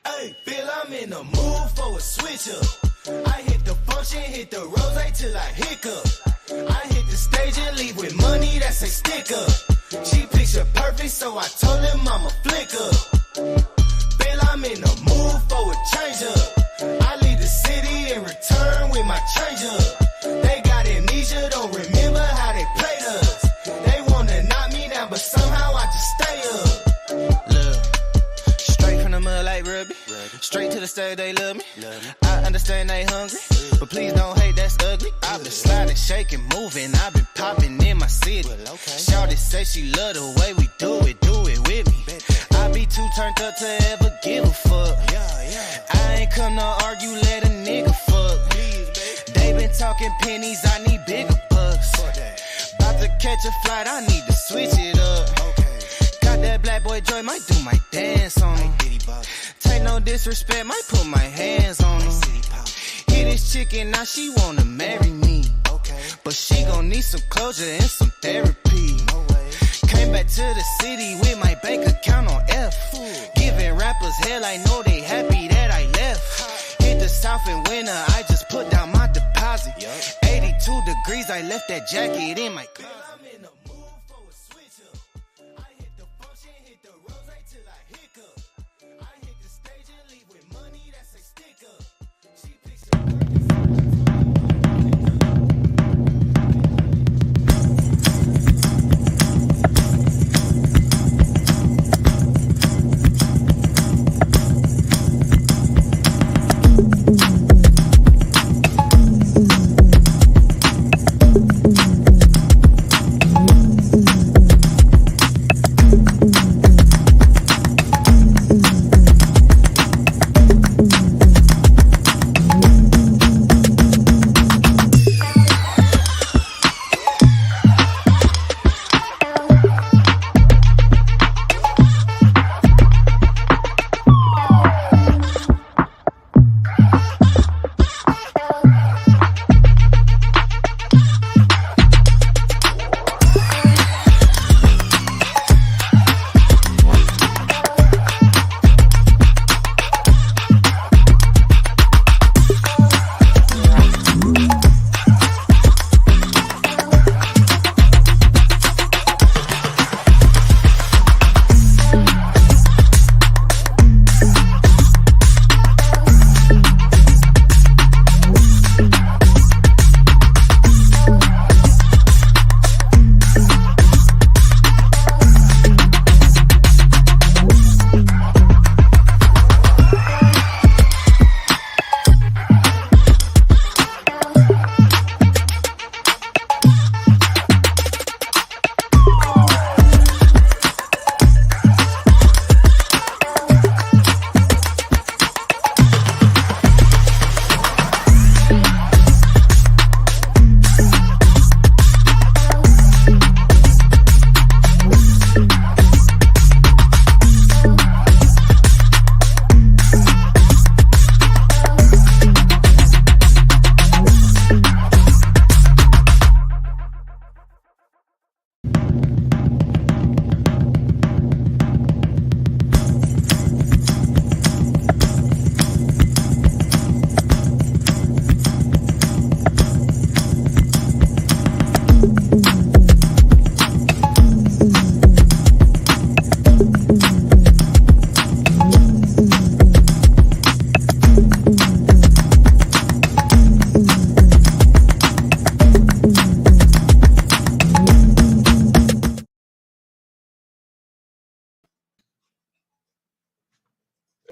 Hey, feel I'm in the mood for a switch up. I hit the function, hit the rose till I hiccup. I hit the stage and leave with money that's a stick up. She picture perfect, so I told him I'm a flick up. Feel I'm in the mood for a change up. I leave the city and return with my change up. They got amnesia, don't remember how they played us. They wanna knock me down, but somehow I just stay up. Look, straight from the mud like Ruby. Straight to the stage, they love me. I understand they hungry, but please don't hate, that's ugly. I've been sliding, shaking, moving. I've been popping in my city. Shawty say she love the way we do it with me. I be too turned up to ever give a fuck. I ain't come to argue, let a nigga fuck. They been talking pennies, I need bigger bucks. About to catch a flight, I need to switch it up. Got that black boy joy, might do my dance on him. Take no disrespect, might put my hands on him. Hit this chicken, now she wanna marry me. But she gon' need some closure and some therapy. Came back to the city with my bank account on F. Giving rappers hell, I know they happy that I left. Hit the south in winter, I just put down my deposit. 82 degrees, I left that jacket in my closet.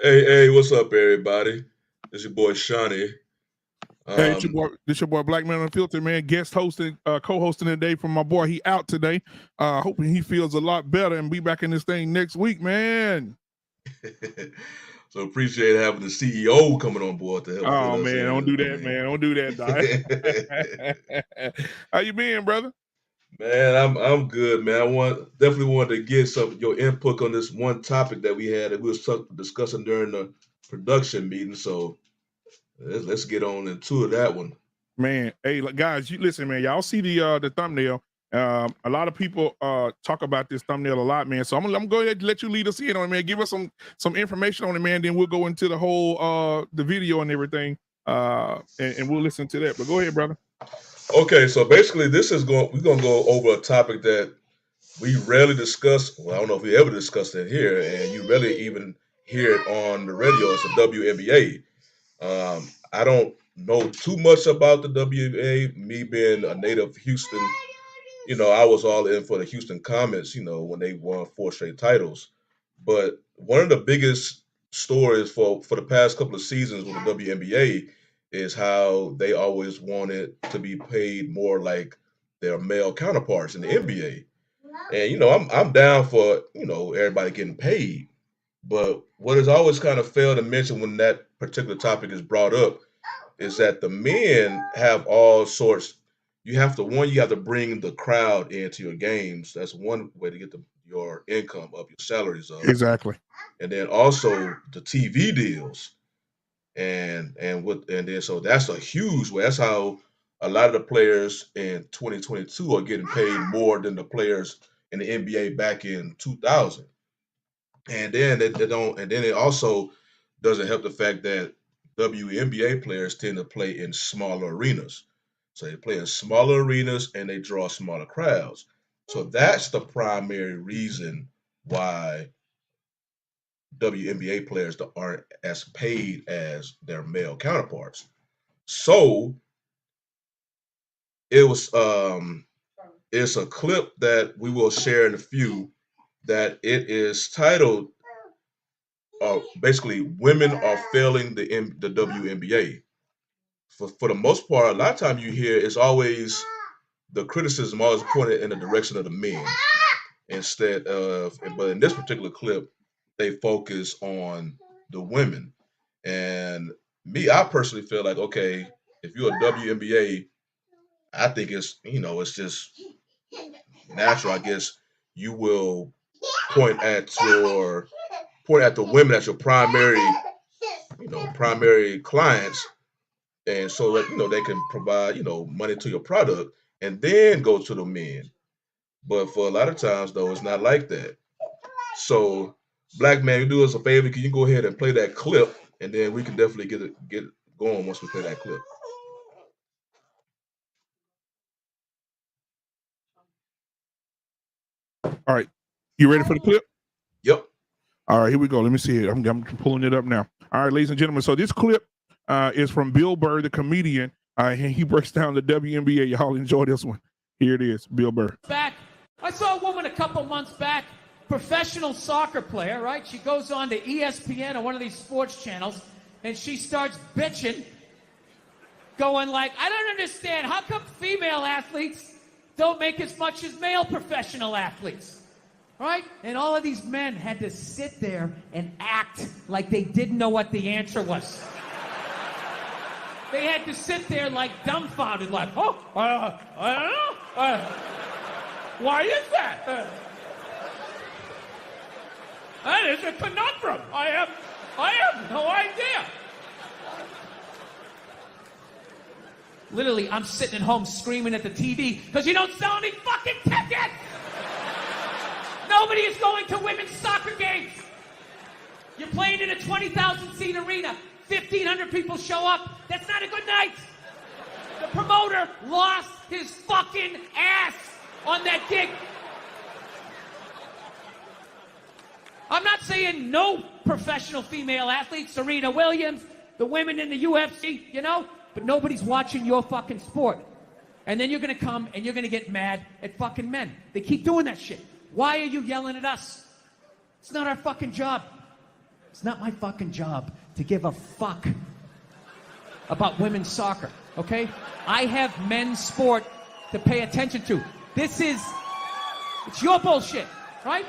Hey, what's up, everybody? It's your boy Shawnee. Hey, it's your boy Black Man Unfiltered, man. Guest hosting, co-hosting today from my boy. He out today. Hoping he feels a lot better and be back in this thing next week, man. So appreciate having the CEO coming on board to help. Oh man, don't do that, man. Don't do that, dog. How you been, brother? Man, I'm good, man. Definitely wanted to get some of your input on this one topic that we had that we was discussing during the production meeting. So let's get on into that one. Man, hey, guys, you listen, man. Y'all see the thumbnail, A lot of people talk about this thumbnail a lot, man. So I'm gonna go ahead and let you lead us in on it, man. Give us some information on it, man. Then we'll go into the whole the video and everything, and we'll listen to that. But go ahead, brother. Okay, so basically, we're gonna go over a topic that we rarely discuss. Well, I don't know if we ever discussed it here, and you rarely even hear it on the radio. It's the WNBA. I don't know too much about the WNBA. Me being a native Houston, I was all in for the Houston Comets, when they won 4 straight titles. But one of the biggest stories for the past couple of seasons with the WNBA is how they always wanted to be paid more like their male counterparts in the NBA. And I'm down for everybody getting paid, but what has always kind of failed to mention when that particular topic is brought up is that the men have all sorts. You have to bring the crowd into your games. That's one way to get your income up, your salaries up. Exactly. And then also the TV deals, and then so that's a huge way. That's how a lot of the players in 2022 are getting paid more than the players in the NBA back in 2000. And then it also doesn't help the fact that WNBA players tend to play in smaller arenas. So they play in smaller arenas and they draw smaller crowds. So that's the primary reason why WNBA players aren't as paid as their male counterparts. So it's a clip that we will share in a few, that it is titled basically "Women Are Failing the WNBA." For the most part, a lot of time you hear it's always the criticism always pointed in the direction of the men but in this particular clip, they focus on the women. And I personally feel like, okay, if you're a WNBA, I think it's just natural, I guess, you will point at the women as your primary clients, and so that they can provide money to your product, and then go to the men. But for a lot of times though, it's not like that. So Black Man, you do us a favor, can you go ahead and play that clip, and then we can definitely get going once we play that clip. All right, you ready for the clip? Yep. All right, here we go. Let me see it. I'm pulling it up now. All right, ladies and gentlemen. So this clip is from Bill Burr, the comedian, and he breaks down the WNBA. Y'all enjoy this one. Here it is, Bill Burr. I saw a woman a couple months back, professional soccer player, right? She goes on to ESPN or one of these sports channels, and she starts bitching, going like, I don't understand. How come female athletes don't make as much as male professional athletes? Right? And all of these men had to sit there and act like they didn't know what the answer was. They had to sit there like dumbfounded, like, I don't know. Why is that? That is a conundrum. I have no idea. Literally, I'm sitting at home screaming at the TV because you don't sell any fucking tickets. Nobody is going to women's soccer games. You're playing in a 20,000 seat arena. 1,500 people show up. That's not a good night. The promoter lost his fucking ass on that gig. I'm not saying no professional female athletes, Serena Williams, the women in the UFC, but nobody's watching your fucking sport. And then you're going to come and you're going to get mad at fucking men. They keep doing that shit. Why are you yelling at us? It's not our fucking job. It's not my fucking job to give a fuck about women's soccer, okay? I have men's sport to pay attention to. It's your bullshit, right?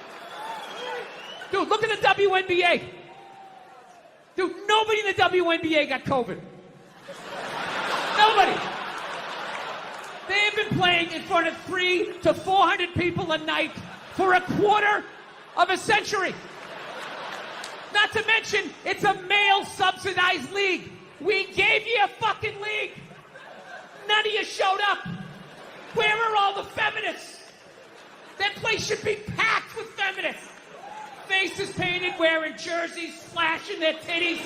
Dude, look at the WNBA. Dude, nobody in the WNBA got COVID. Nobody. They have been playing in front of 300 to 400 people a night for a quarter of a century. Not to mention, it's a male-subsidized league. We gave you a fucking league. None of you showed up. Where are all the feminists? That place should be packed with feminists. Faces painted, wearing jerseys, flashing their titties.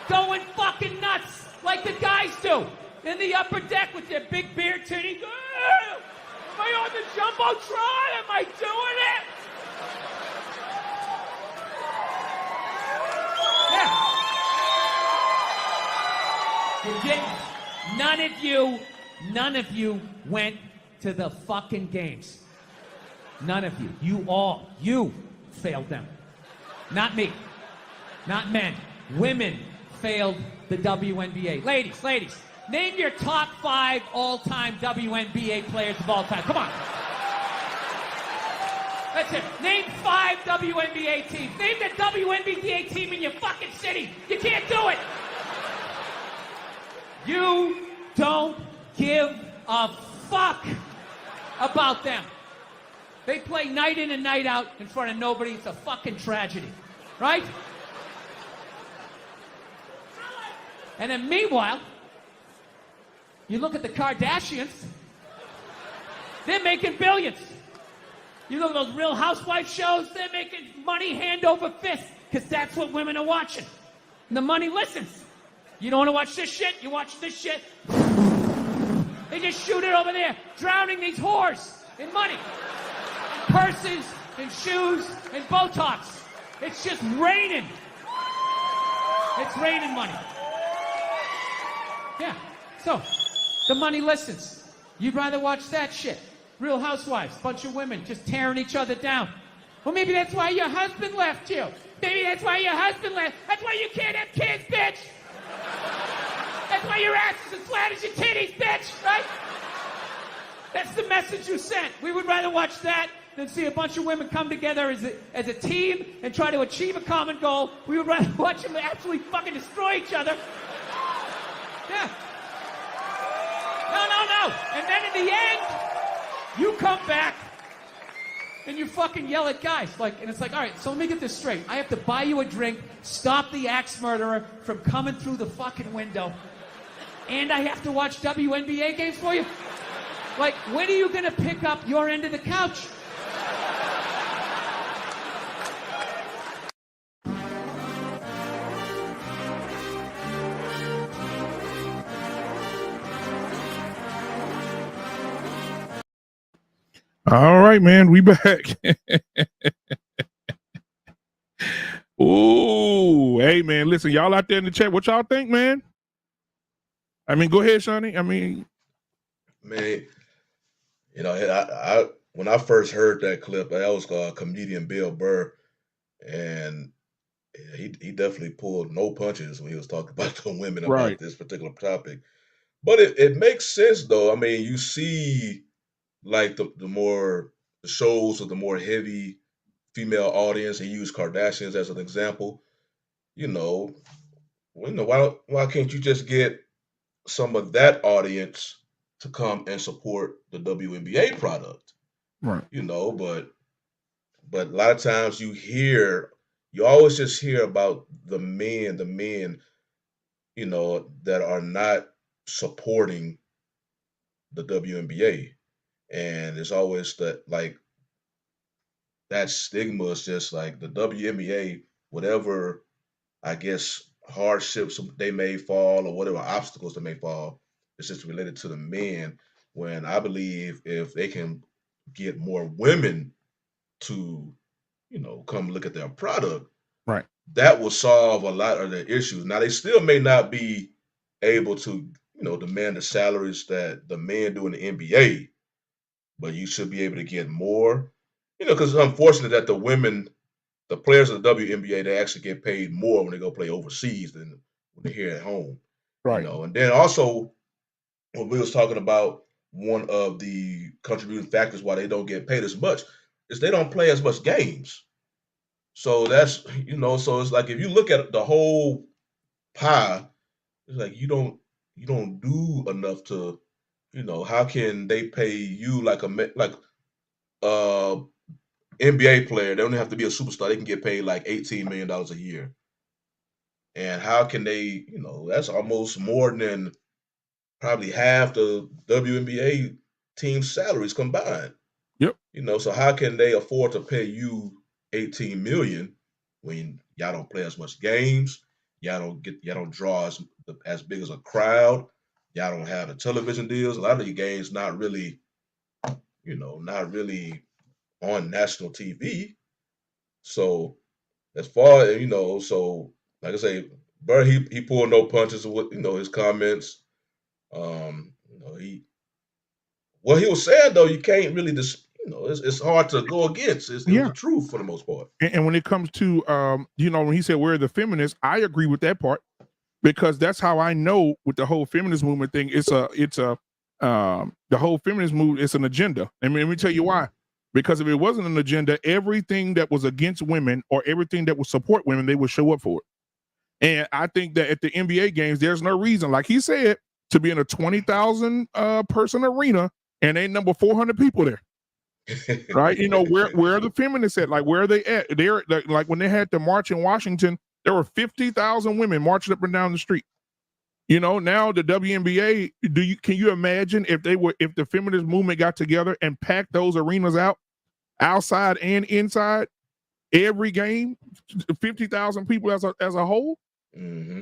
Going fucking nuts like the guys do. In the upper deck with their big beard titties. Am I on the Jumbotron? Am I doing it? Yeah. You didn't. None of you went to the fucking games. None of you. You failed them. Not me. Not men. Women failed the WNBA. Ladies, name your top 5 all-time WNBA players of all time. Come on. That's it. Name 5 WNBA teams. Name the WNBA team in your fucking city. You can't do it. You don't give a fuck about them. They play night in and night out in front of nobody. It's a fucking tragedy. Right? And then meanwhile, you look at the Kardashians, they're making billions. You look at those Real Housewives shows, they're making money hand over fist, because that's what women are watching. And the money listens. You don't want to watch this shit? You watch this shit? They just shoot it over there, drowning these whores in money. In purses, in shoes, in Botox. It's just raining. It's raining money. Yeah, so the money listens. You'd rather watch that shit. Real Housewives, bunch of women just tearing each other down. Well, maybe that's why your husband left you. Maybe that's why your husband left. That's why you can't have kids, bitch. That's why your ass is as flat as your titties, bitch, right? That's the message you sent. We would rather watch that than see a bunch of women come together as a team and try to achieve a common goal. We would rather watch them absolutely fucking destroy each other. Yeah. No. And then in the end, you come back and you fucking yell at guys. And it's like, all right, so let me get this straight. I have to buy you a drink, stop the axe murderer from coming through the fucking window, and I have to watch WNBA games for you? Like, when are you going to pick up your end of the couch? All right, man, we back. Ooh, hey, man, listen, y'all out there in the chat, what y'all think, man? I mean, go ahead, Shawnee. Man, you know, I when I first heard that clip, that was comedian Bill Burr, and he definitely pulled no punches when he was talking about the women about this particular topic. But it makes sense, though. I mean, you see, like the shows with the more heavy female audience, and use Kardashians as an example. Why can't you just get some of that audience to come and support the WNBA product? Right. But a lot of times you always just hear about the men, that are not supporting the WNBA. And it's always that stigma is just like the WNBA, whatever, I guess, hardships they may fall or whatever obstacles they may fall, it's just related to the men. When I believe if they can get more women to, come look at their product, right, that will solve a lot of their issues. Now, they still may not be able to, demand the salaries that the men do in the NBA, but you should be able to get more, because it's unfortunate that the players of the WNBA, they actually get paid more when they go play overseas than when they're here at home. Right. And then also, when we was talking about one of the contributing factors why they don't get paid as much is they don't play as much games. So that's, so it's like if you look at the whole pie, it's like you don't do enough to, how can they pay you like NBA player? They don't have to be a superstar. They can get paid like $18 million a year. And how can they, that's almost more than probably half the WNBA team's salaries combined. Yep. You know, so how can they afford to pay you $18 million when y'all don't play as much games? Y'all don't draw as big as a crowd. Y'all don't have the television deals. A lot of these games not really on national TV. So as far as so like I say, Burr he pulled no punches with his comments. He what he was saying though, you can't really it's hard to go against. It was the truth for the most part. And when it comes to when he said we're the feminists, I agree with that part, because that's how I know with the whole feminist movement thing. The whole feminist movement, it's an agenda. And let me tell you why. Because if it wasn't an agenda, everything that was against women or everything that would support women, they would show up for it. And I think that at the NBA games, there's no reason, like he said, to be in a 20,000 person arena and ain't number 400 people there. Right? Where are the feminists at? Like, where are they at? They're like when they had the march in Washington, there were 50,000 women marching up and down the street. Now the WNBA, can you imagine if the feminist movement got together and packed those arenas out, outside and inside, every game, 50,000 people as a whole? Mm-hmm.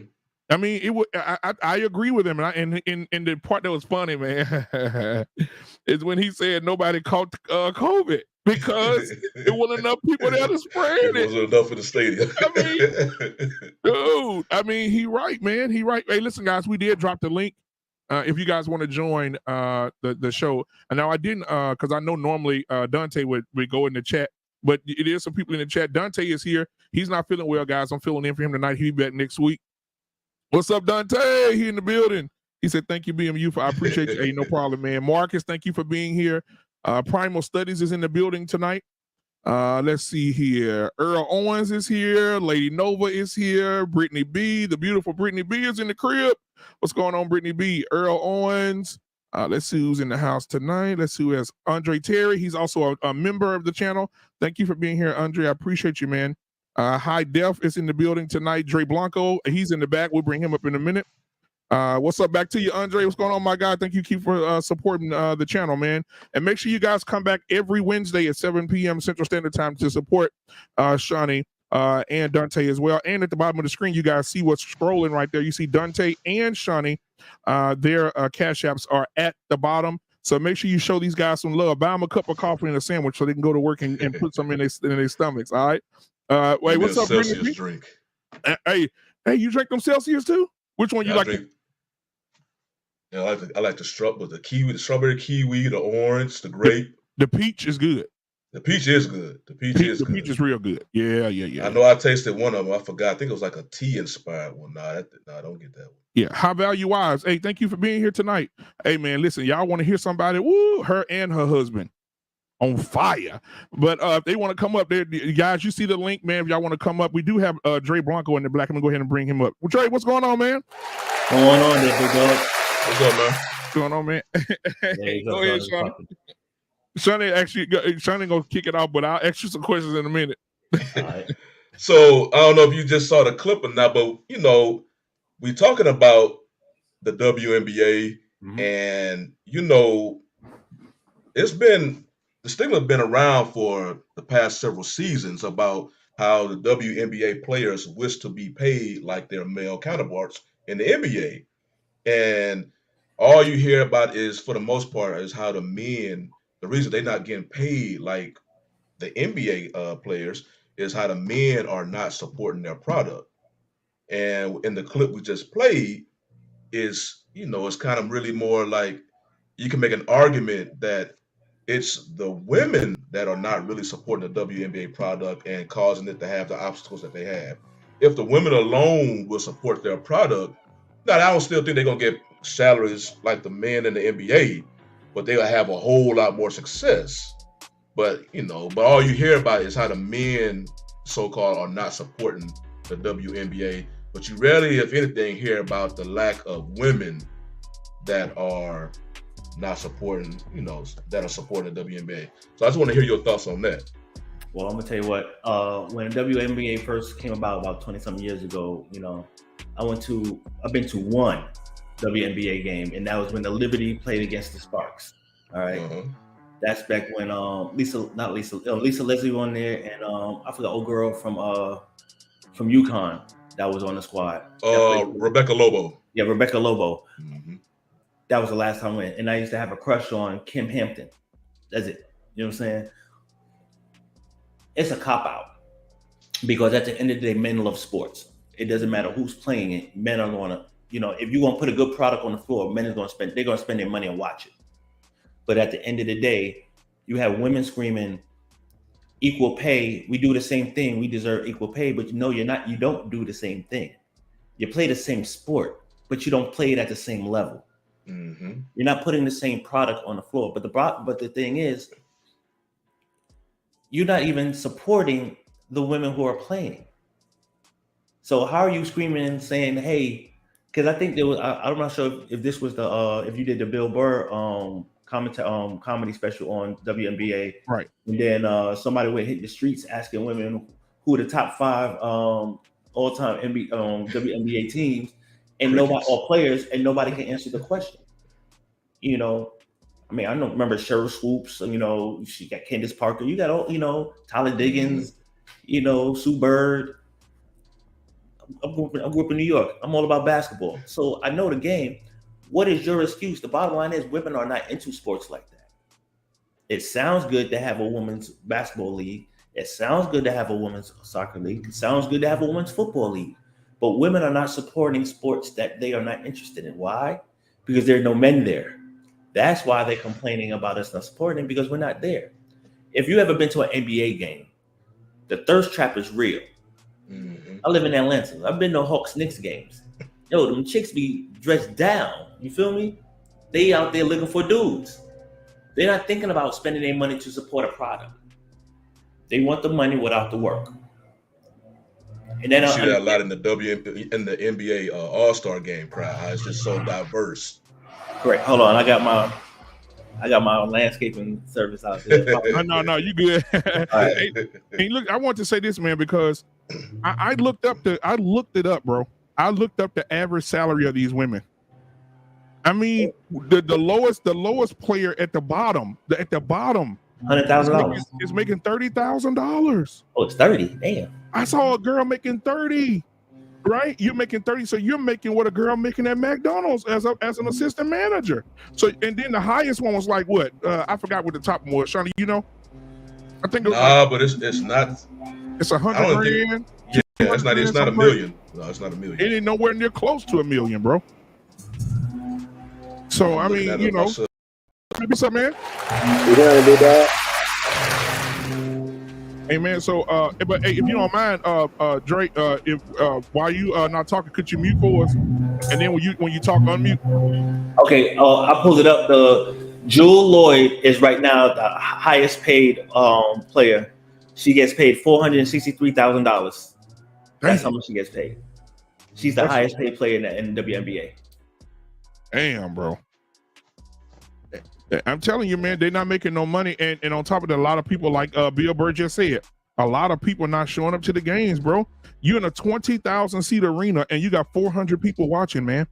I mean, it would. I agree with him, and the part that was funny, man, is when he said nobody caught COVID because there wasn't enough people there to spread it. It wasn't enough in the stadium. I mean, he right, man. He right. Hey, listen, guys, we did drop the link. If you guys want to join the show, and now I didn't because I know normally Dante would go in the chat, but it is some people in the chat. Dante is here. He's not feeling well, guys. I'm filling in for him tonight. He'll be back next week. What's up, Dante? He in the building. He said, thank you, BMU. I appreciate you. Hey, no problem, man. Marcus, thank you for being here. Primal Studies is in the building tonight. Let's see here. Earl Owens is here. Lady Nova is here. Brittany B, the beautiful Brittany B is in the crib. What's going on, Brittany B? Earl Owens. Let's see who's in the house tonight. Let's see who has Andre Terry. He's also a member of the channel. Thank you for being here, Andre. I appreciate you, man. High Def is in the building tonight. Dre Blanco, he's in the back. We'll bring him up in a minute. What's up? Back to you, Andre. What's going on, my guy? Thank you, Keith, for supporting the channel, man. And make sure you guys come back every Wednesday at 7 p.m. Central Standard Time to support Shawnee and Dante as well. And at the bottom of the screen, you guys see what's scrolling right there. You see Dante and Shawnee. Their cash apps are at the bottom. So make sure you show these guys some love. Buy them a cup of coffee and a sandwich so they can go to work and put some in their stomachs. All right. Wait, what's up, Celsius drink? Hey, you drink them Celsius too? Which one you like? I like the strawberry kiwi, the orange, the grape. The peach is good. The peach is good. The peach is real good. Yeah. I know I tasted one of them. I forgot. I think it was like a tea inspired one. I don't get that one. Yeah, High Value Wise. Hey, thank you for being here tonight. Hey, man, listen, y'all want to hear somebody? Woo, her and her husband on fire. But if they want to come up there, guys, you see the link, man. If y'all want to come up, we do have Dre Blanco in the black. I'm gonna go ahead and bring him up. Well, Dre, what's going on, man? What's going on there, big dog? What's up, man? What's going on, man? Go ahead, Shawnee. Shawnee gonna kick it off, but I'll ask you some questions in a minute. All right. So I don't know if you just saw the clip or not, but we talking about the WNBA, and the stigma's been around for the past several seasons about how the WNBA players wish to be paid like their male counterparts in the NBA. And all you hear about is, for the most part, is how the reason they're not getting paid like the NBA players is how the men are not supporting their product. And in the clip we just played is, it's kind of really more like you can make an argument that it's the women that are not really supporting the WNBA product and causing it to have the obstacles that they have. If the women alone will support their product, now I don't still think they're going to get salaries like the men in the NBA, but they'll have a whole lot more success. But all you hear about is how the men, so-called, are not supporting the WNBA. But you rarely, if anything, hear about the lack of women that are not supporting, that are supporting the WNBA. So I just want to hear your thoughts on that. Well, I'm gonna tell you what. When WNBA first came about 20-something years ago, I've been to one WNBA game, and that was when the Liberty played against the Sparks. All right. That's back when Lisa Leslie on there, and I forgot old girl from UConn that was on the squad. Rebecca Lobo. Yeah, Rebecca Lobo. Mm-hmm. That was the last time I went, and I used to have a crush on Kim Hampton. That's it. You know what I'm saying? It's a cop out because at the end of the day, men love sports. It doesn't matter who's playing it. Men are gonna, if you're gonna put a good product on the floor, men are gonna spend. They're gonna spend their money and watch it. But at the end of the day, you have women screaming equal pay. We do the same thing. We deserve equal pay. But you're not. You don't do the same thing. You play the same sport, but you don't play it at the same level. Mm-hmm. You're not putting the same product on the floor. But the thing is, you're not even supporting the women who are playing. So how are you screaming and saying, "Hey"? Because I think there was. I'm not sure if this was the if you did the Bill Burr comedy special on WNBA, right? And then somebody went hit the streets asking women who are the top 5 all-time WNBA teams, and nobody or players, and nobody can answer the question. I mean, I don't remember Cheryl Swoops. She got Candace Parker. You got all, Tyler Diggins. Sue Bird. I grew up in New York. I'm all about basketball, so I know the game. What is your excuse? The bottom line is women are not into sports like that. It sounds good to have a women's basketball league. It sounds good to have a women's soccer league. It sounds good to have a women's football league. But women are not supporting sports that they are not interested in. Why? Because there are no men there. That's why they're complaining about us not supporting, because we're not there. If you ever been to an NBA game, the thirst trap is real. Mm-hmm. I live in Atlanta. I've been to Hawks-Knicks games. Yo, them chicks be dressed down. You feel me? They out there looking for dudes. They're not thinking about spending their money to support a product. They want the money without the work. And then you see that a lot in the NBA All-Star game crowd. How it's just so diverse. Correct. Hold on, I got my landscaping service out there. No, you good. Right. Hey, look, I want to say this, man, because I looked it up, bro. I looked up the average salary of these women. I mean, the lowest player at the bottom, $100,000 is making $30,000. Oh, it's 30. Damn. I saw a girl making 30. Right? You're making 30, so you're making what a girl making at McDonald's as an assistant manager. So, and then the highest one was like what? I forgot what the top one was. Shawnee, I think it was but it's not. It's $100,000. Yeah, it's not. It's not a million. No, it's not a million. It ain't nowhere near close to $1 million, bro. So I mean, maybe something, man. You gonna do that? Hey man, so but hey, if you don't mind, Drake, if while you not talking, could you mute for us? And then when you talk, unmute. Okay, I pulled it up. The Jewel Lloyd is right now the highest paid player. She gets paid $463,000. That's how much she gets paid. She's the highest paid player in the WNBA. Damn, bro. I'm telling you, man, they're not making no money. And on top of that, a lot of people, like Bill Burr just said, a lot of people not showing up to the games, bro. You're in a 20,000 seat arena and you got 400 people watching, man.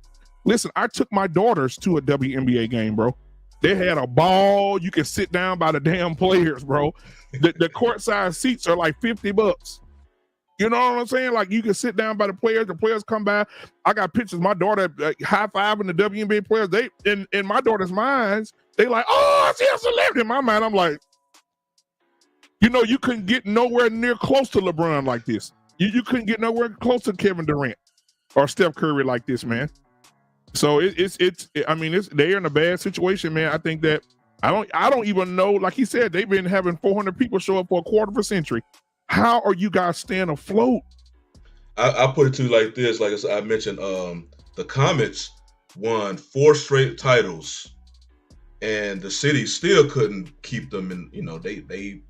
Listen, I took my daughters to a WNBA game, bro. They had a ball. You can sit down by the damn players, bro. The courtside seats are like $50. You know what I'm saying? Like you can sit down by the players come by. I got pictures. My daughter high-fiving the WNBA players. They in my daughter's minds, they like, oh, I see a celebrity. In my mind, I'm like, you couldn't get nowhere near close to LeBron like this. You couldn't get nowhere close to Kevin Durant or Steph Curry like this, man. So they're in a bad situation, man. I think that I don't even know. Like he said, they've been having 400 people show up for a quarter of a century. How are you guys staying afloat? I put it to you like this. Like I mentioned, the Comets won 4 straight titles, and the city still couldn't keep them. And they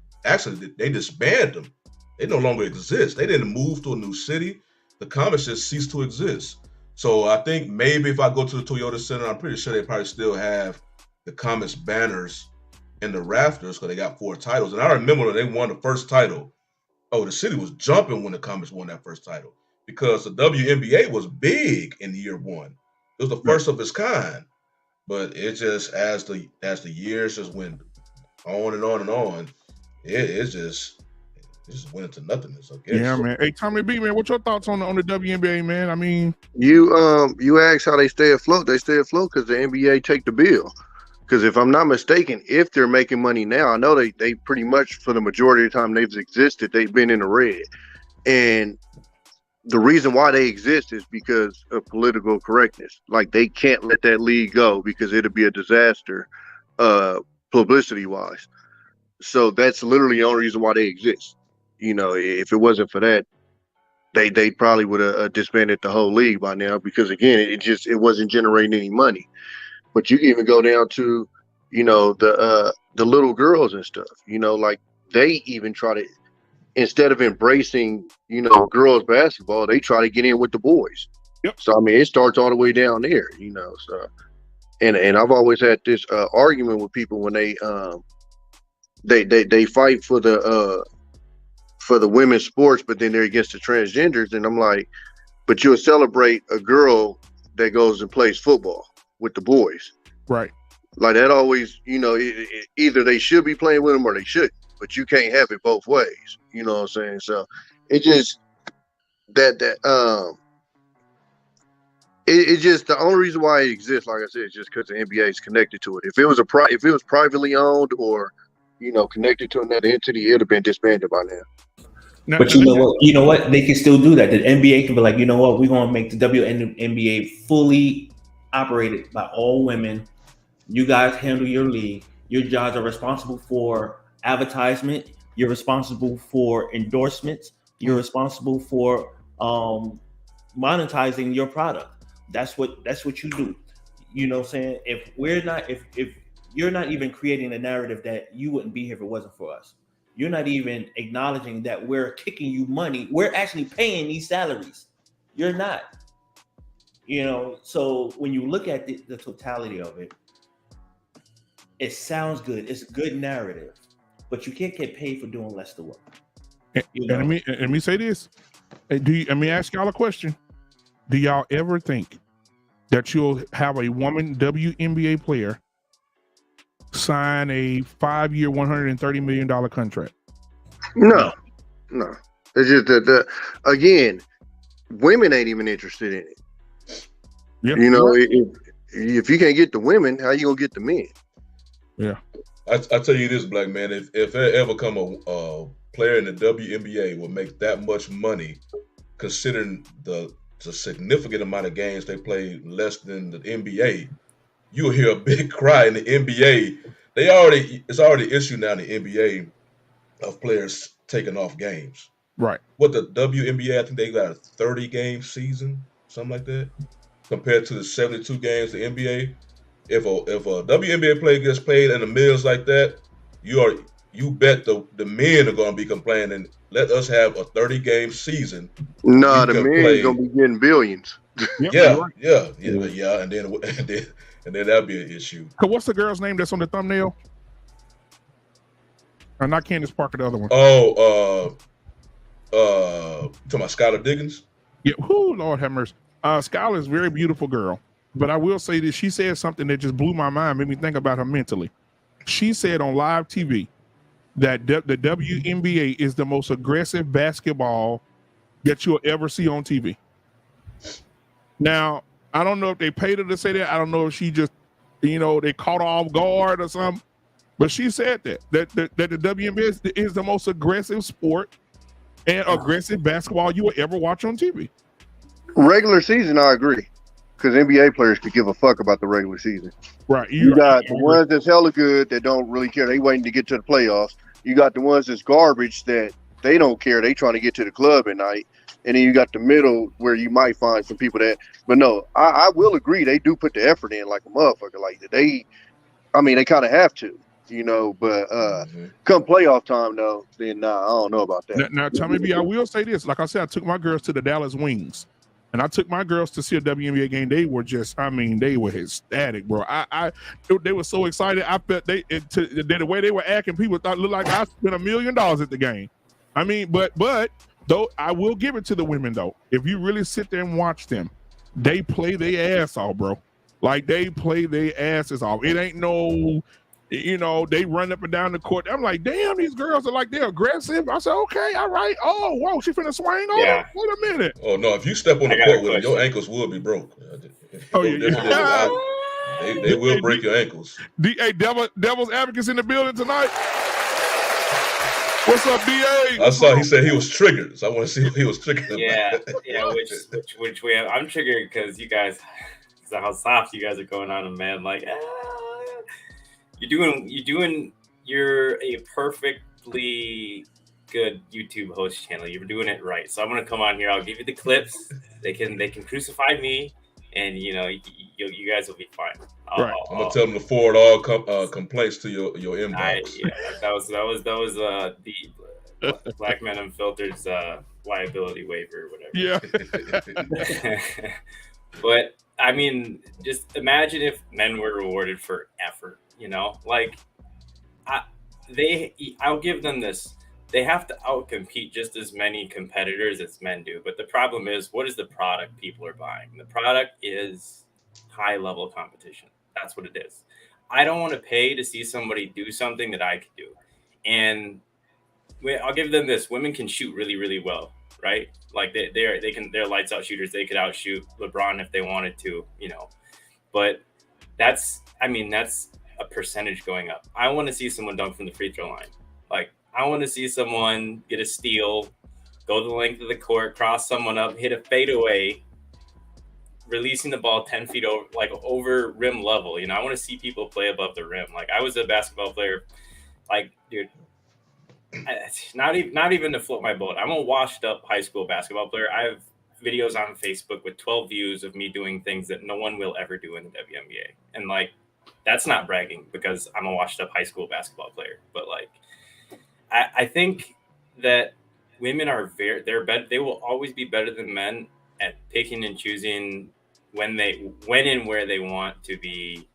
disbanded them. They no longer exist. They didn't move to a new city. The Comets just ceased to exist. So I think maybe if I go to the Toyota Center, I'm pretty sure they probably still have the Comets banners in the rafters because they got 4 titles. And I remember when they won the first title. Oh, the city was jumping when the Comets won that first title because the WNBA was big in year 1. It was the first of its kind, but it just as the years just went on and on and on. It just went into nothingness, I guess. Yeah, man. Hey, Tommy B, man, what's your thoughts on the WNBA, man? I mean, you asked how they stay afloat. They stay afloat because the NBA take the bill. Because if I'm not mistaken, if they're making money now, I know they pretty much for the majority of the time they've existed, they've been in the red. And the reason why they exist is because of political correctness. Like, they can't let that league go because it'll be a disaster, publicity wise. So that's literally the only reason why they exist. You know, if it wasn't for that, they probably would have disbanded the whole league by now, because again, it wasn't generating any money. But you can even go down to, you know, the little girls and stuff, you know, like they even try to, instead of embracing, you know, girls basketball, they try to get in with the boys. Yep. So, I mean, it starts all the way down there, you know, so, and I've always had this argument with people when they fight for the women's sports, but then they're against the transgenders. And I'm like, but you'll celebrate a girl that goes and plays football with the boys. right. Like, that always, you know, either they should be playing with them or they shouldn't, but you can't have it both ways. You know what I'm saying? So it just, it's just the only reason why it exists, like I said, is just because the NBA is connected to it. If it was privately owned or, you know, connected to another entity, it would have been disbanded by now. But you know what? They can still do that. The NBA can be like, you know what? We're going to make the WNBA fully operated by all women. You guys handle your league. Your jobs are responsible for advertisement. You're responsible for endorsements. You're responsible for monetizing your product. That's what you do. You know what I'm saying? If you're not even creating a narrative that you wouldn't be here if it wasn't for us. You're not even acknowledging that we're kicking you money. We're actually paying these salaries. You're not. You know, so when you look at the totality of it, it sounds good. It's a good narrative, but you can't get paid for doing less the work. You know? Let me say this. Let me ask y'all a question. Do y'all ever think that you'll have a woman WNBA player sign a 5-year, $130 million contract? No. It's just that again, women ain't even interested in it. Yep. You know, if you can't get the women, how you gonna get the men? Yeah. I tell you this, Black Man, if there ever come a player in the WNBA will make that much money, considering the significant amount of games they play less than the NBA, you'll hear a big cry in the NBA. It's already issue now in the NBA of players taking off games. Right. What the WNBA, I think they got a 30-game season, something like that, compared to the 72 games the NBA. If a WNBA player gets played in the millions like that, you bet the men are going to be complaining. Let us have a 30-game season. No, the men gonna be getting billions. Yeah, and then that'll be an issue. So what's the girl's name that's on the thumbnail? Not Candace Parker, the other one. Oh, to my Skylar Diggins. Yeah, Lord have mercy. Skylar is a very beautiful girl, but I will say this: she said something that just blew my mind, made me think about her mentally. She said on live TV that the WNBA is the most aggressive basketball that you'll ever see on TV. Now, I don't know if they paid her to say that. I don't know if she just, you know, they caught her off guard or something. But she said that the WNBA is the most aggressive sport and aggressive basketball you will ever watch on TV. Regular season, I agree, because NBA players could give a fuck about the regular season. Right. You got the ones that's hella good that don't really care. They waiting to get to the playoffs. You got the ones that's garbage that they don't care. They trying to get to the club at night. And then you got the middle where you might find some people that, but no, I will agree. They do put the effort in like a motherfucker. Like they kind of have to, you know, but come playoff time though, then I don't know about that. Now, Tommy B, I will say this. Like I said, I took my girls to the Dallas Wings and I took my girls to see a WNBA game. They were just, they were ecstatic, bro. They were so excited. I bet the way they were acting, people thought it looked like I spent $1 million at the game. I mean, but though I will give it to the women though. If you really sit there and watch them, they play their ass off, bro. Like they play their asses off. It ain't no, You know, they run up and down the court. I'm like, damn, these girls are like, they're aggressive. I said, okay, all right. Oh, whoa, she finna swing on her? Wait a minute. Oh no, if you step on the court with them, your ankles will be broke. Oh yeah. They will break your ankles. Hey, Devil's Advocates in the building tonight. What's up, DA? I saw he said he was triggered, so I want to see what he was triggered. Yeah, which way I'm triggered because you guys, how soft you guys are going on, and man, like you're a perfectly good YouTube host channel. You're doing it right. So I'm gonna come on here. I'll give you the clips. They can crucify me, and you guys will be fine. I'm gonna tell them to forward all complaints to your inbox. That was the Black Man Unfiltered's liability waiver or whatever. Yeah. But I mean, just imagine if men were rewarded for effort. Like I'll give them this. They have to outcompete just as many competitors as men do. But the problem is, what is the product people are buying? The product is high level competition. That's what it is. I don't want to pay to see somebody do something that I could do. And I'll give them this. Women can shoot really, really well, right? Like they're lights out shooters. They could outshoot LeBron if they wanted to, but that's a percentage going up. I want to see someone dunk from the free throw line. Like, I want to see someone get a steal, go the length of the court, cross someone up, hit a fadeaway, releasing the ball 10 feet over rim level. I want to see people play above the rim. Like, I was a basketball player, like, dude, not even to float my boat. I'm a washed up high school basketball player. I have videos on Facebook with 12 views of me doing things that no one will ever do in the WNBA. And like, that's not bragging because I'm a washed up high school basketball player. But like, I think that women are they will always be better than men at picking and choosing when and where they want to be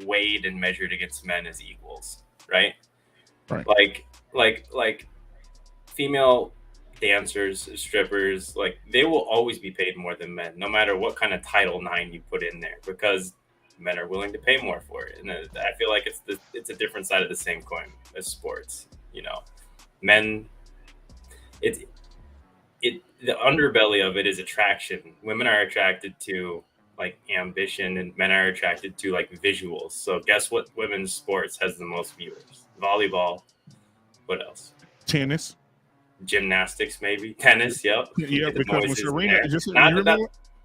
weighed and measured against men as equals, right? Right. Like female dancers, strippers, like they will always be paid more than men, no matter what kind of Title IX you put in there, because men are willing to pay more for it. And I feel like it's a different side of the same coin as sports. Men, the underbelly of it is attraction. Women are attracted to like ambition, and men are attracted to like visuals. So guess what women's sports has the most viewers? Volleyball. What else? Tennis. Gymnastics, maybe. Tennis, yep. Yeah, because when Serena,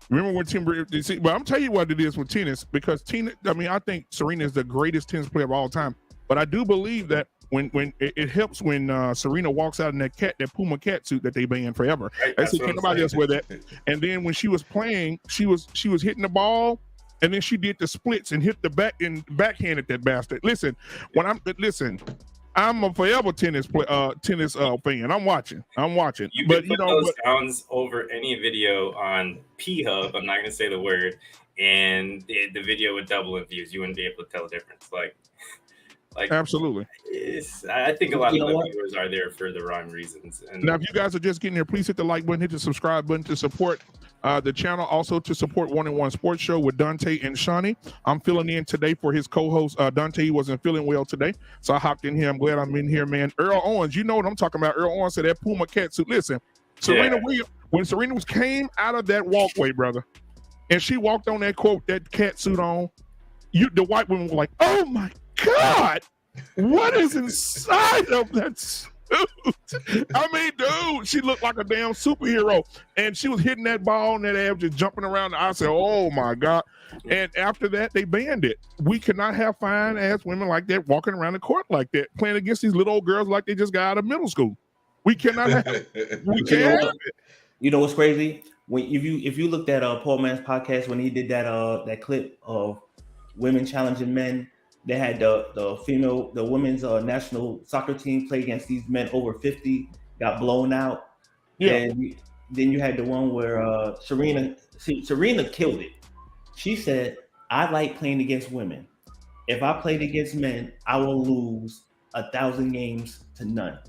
remember when Timber, see, but I'm telling you what it is with tennis, because I think Serena is the greatest tennis player of all time. But I do believe that when it helps when Serena walks out in that Puma cat suit that they banned forever. Right, can't nobody else wear that. And then when she was playing, she was hitting the ball, and then she did the splits and hit the backhand at that bastard. Listen, I'm a forever tennis fan. I'm watching. You can put those sounds over any video on P-Hub. I'm not going to say the word, and the video would double in views. You wouldn't be able to tell the difference. Like absolutely. I think a lot of the viewers are there for the wrong reasons. And now, if you guys are just getting there, please hit the like button, hit the subscribe button to support the channel. Also to support 1-on-1 Sports Show with Dante and Shawnee. I'm filling in today for his co-host. Dante wasn't feeling well today, so I hopped in here. I'm glad I'm in here, man. Earl Owens, you know what I'm talking about. Earl Owens said that Puma cat suit. Listen, Serena Williams, when Serena came out of that walkway, brother, and she walked on that court, that cat suit on, the white women were like, oh my God, what is inside of that suit? I mean, dude, she looked like a damn superhero, and she was hitting that ball and that ass just jumping around. I said, oh my God. And after that, they banned it. We cannot have fine ass women like that walking around the court like that, playing against these little old girls like they just got out of middle school. We cannot have we can't. You know what's crazy? If you looked at Paul Mann's podcast when he did that clip of women challenging men, they had the women's national soccer team play against these men over 50, got blown out. Yeah. And then you had the one where Serena killed it. She said, I like playing against women. If I played against men, I will lose 1,000 games to none.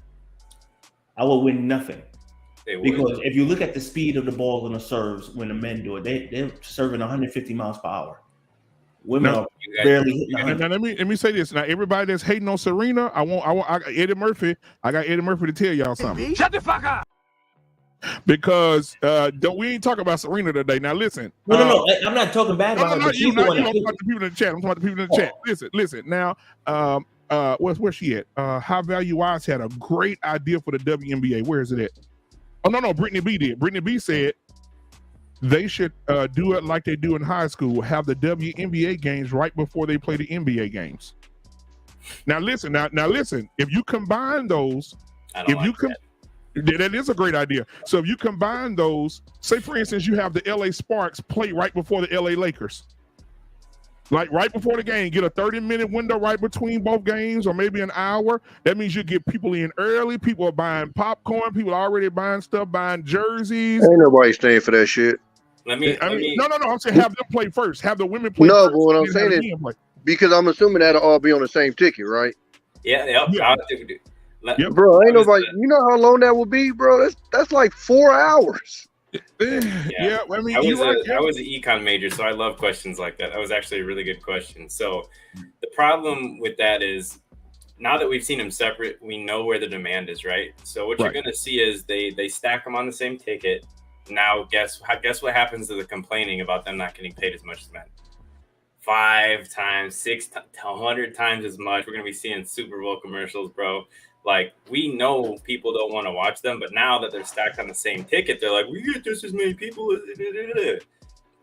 I will win nothing. Because if you look at the speed of the balls and the serves when the men do it, they're serving 150 miles per hour. Women Now, are barely hitting now, 100. let me say this. Now, everybody that's hating on Serena, I got Eddie Murphy. I got Eddie Murphy to tell y'all something. Shut the fuck up. Because we ain't talking about Serena today. Now, listen. No. I'm not talking bad about her. No, but you she's the not. one You that don't talk to people in the chat. I'm talking to people in the chat. Listen. Now, where's she at? High Value Wise had a great idea for the WNBA. Where is it at? Oh no, Brittany B did. Brittany B said they should do it like they do in high school. Have the WNBA games right before they play the NBA games. Now listen. If you combine those, that is a great idea. So if you combine those, say for instance, you have the LA Sparks play right before the LA Lakers. Like right before the game, get a 30-minute window right between both games, or maybe an hour. That means you get people in early. People are buying popcorn. People are already buying stuff, buying jerseys. Ain't nobody staying for that shit. No. I'm saying have them play first. Have the women play No, first. but what I'm saying is because I'm assuming that'll all be on the same ticket, right? Yeah. Bro, ain't nobody. You know how long that will be, bro? That's like 4 hours. Yeah, I mean, I was an econ major, so I love questions like that. That was actually a really good question. So the problem with that is now that we've seen them separate, we know where the demand is, right? So what you're going to see is they stack them on the same ticket. Now, guess what happens to the complaining about them not getting paid as much as men? 5 times, 6 to 100 times as much. We're going to be seeing Super Bowl commercials, bro. Like, we know people don't want to watch them, but now that they're stacked on the same ticket, they're like, we get just as many people.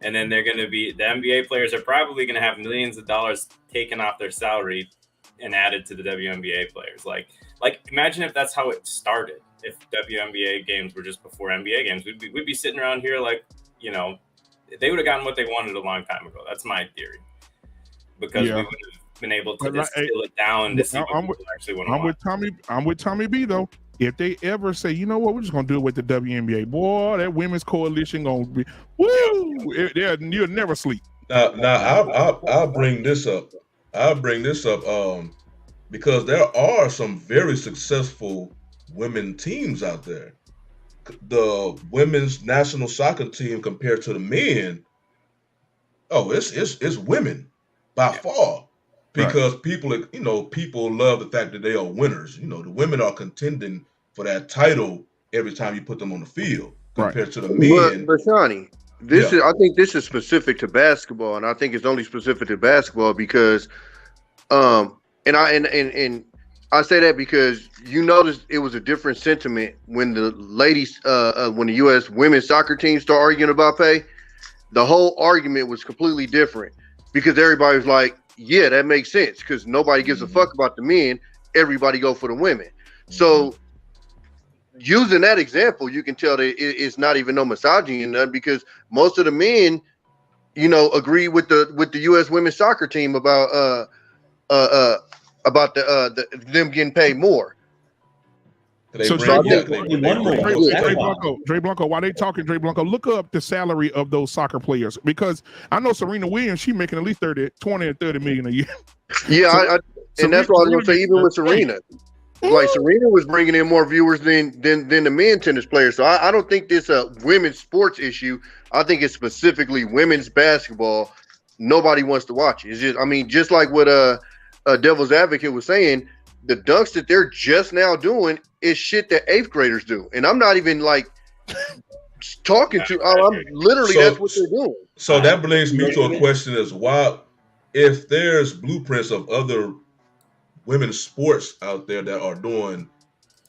And then they're going to be, the NBA players are probably going to have millions of dollars taken off their salary and added to the WNBA players. Like imagine if that's how it started. If WNBA games were just before NBA games, we'd be sitting around here like, you know, they would have gotten what they wanted a long time ago. That's my theory. Because we would have been able to distill it down to see what people actually want to watch. I'm with Tommy B though. If they ever say, you know what, we're just gonna do it with the WNBA, boy, that women's coalition gonna be you'll never sleep. Now I'll bring this up. Because there are some very successful women teams out there. The women's national soccer team compared to the men, it's women by far. Because people love the fact that they are winners. You know, the women are contending for that title every time you put them on the field compared to the men. But Shawnee, I think this is specific to basketball, and I think it's only specific to basketball because, and I say that because you notice it was a different sentiment when the ladies, when the U.S. women's soccer team started arguing about pay. The whole argument was completely different because everybody was like, yeah, that makes sense because nobody gives a fuck about the men. Everybody go for the women. So using that example, you can tell that it's not even no misogyny in that because most of the men, agree with the U.S. women's soccer team about them getting paid more. So Dre Blanco, while they talking, Dre Blanco, look up the salary of those soccer players because I know Serena Williams, she making at least 20 and 30 million a year. Yeah, and that's what I was gonna say. Even with Serena, like Serena was bringing in more viewers than the men tennis players. So I don't think this women's sports issue. I think it's specifically women's basketball. Nobody wants to watch it. It's just like what Devil's Advocate was saying. The dunks that they're just now doing is shit that 8th graders do. And I'm not even like talking to, I'm literally, that's what they're doing. So that brings me to a question is why, if there's blueprints of other women's sports out there that are doing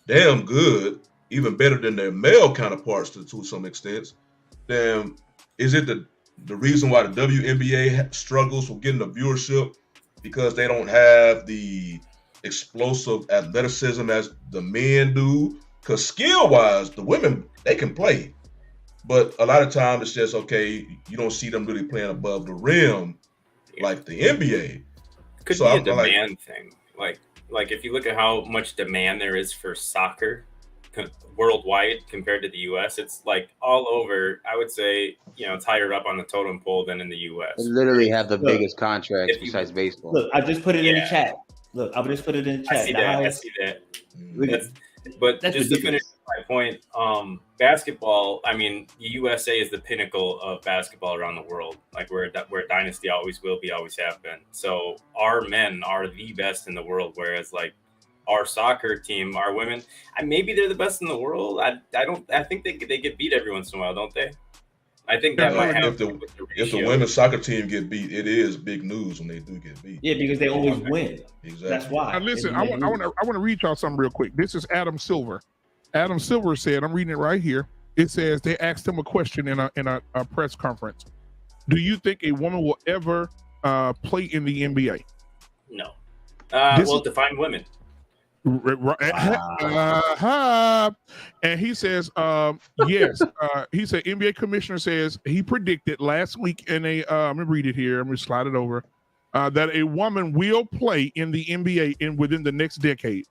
damn good, even better than their male counterparts to some extent, then is it the reason why the WNBA struggles with getting the viewership because they don't have the explosive athleticism as the men do? Because skill-wise, the women, they can play. But a lot of times it's just, okay, you don't see them really playing above the rim like the NBA. Could be a demand thing. Like if you look at how much demand there is for soccer worldwide compared to the U.S., it's like all over, I would say, it's higher up on the totem pole than in the U.S. They literally have the biggest contracts besides baseball. Look, I just put it in the chat. Look, I'll just put it in the chat. I see that. But that's just to finish my point. Basketball. I mean, the USA is the pinnacle of basketball around the world. Like we're a dynasty, always will be, always have been. So our men are the best in the world. Whereas like our soccer team, our women, maybe they're the best in the world. I think they get beat every once in a while, don't they? I think that might happen. If the women's soccer team get beat, it is big news when they do get beat. Yeah, because they always win. Exactly. That's why. Now listen, I want to read y'all something real quick. This is Adam Silver. Adam Silver said, I'm reading it right here. It says they asked him a question in a press conference. Do you think a woman will ever play in the NBA? No. Well, define women. And he says, yes. He said NBA commissioner says he predicted last week in a let me read it here. I'm gonna slide it over. That a woman will play in the NBA within the next decade.